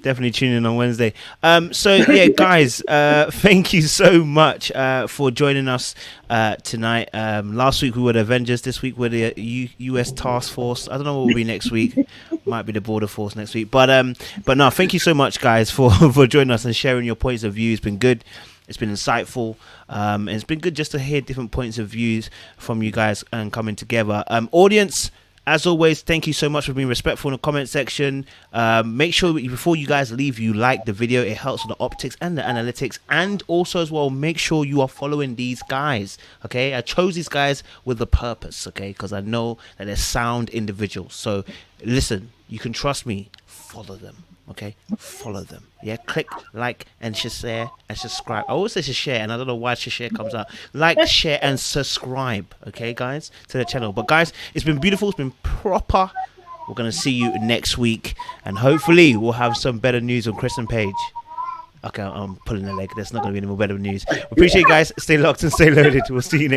definitely tuning in on Wednesday. So yeah, guys, thank you so much for joining us tonight. Last week we were the Avengers. This week we're the US Task Force. I don't know what will be next week. Might be the Border Force next week. But no, thank you so much, guys, for joining us and sharing your points of view. It's been good. It's been insightful. And it's been good just to hear different points of views from you guys and coming together. Audience, as always, thank you so much for being respectful in the comment section. Make sure before you guys leave, you like the video. It helps with the optics and the analytics. And also as well, make sure you are following these guys. Okay, I chose these guys with a purpose. Okay, because I know that they're sound individuals. So listen, you can trust me. Follow them. Okay, follow them. Yeah, click like and share and subscribe. I always say share, and I don't know why share comes out. Like, share, and subscribe. Okay, guys, to the channel. But guys, it's been beautiful. It's been proper. We're gonna see you next week, and hopefully we'll have some better news on Chris and Paige. Okay, I'm pulling the leg. There's not gonna be any more better news. Appreciate you guys. Stay locked and stay loaded. We'll see you next.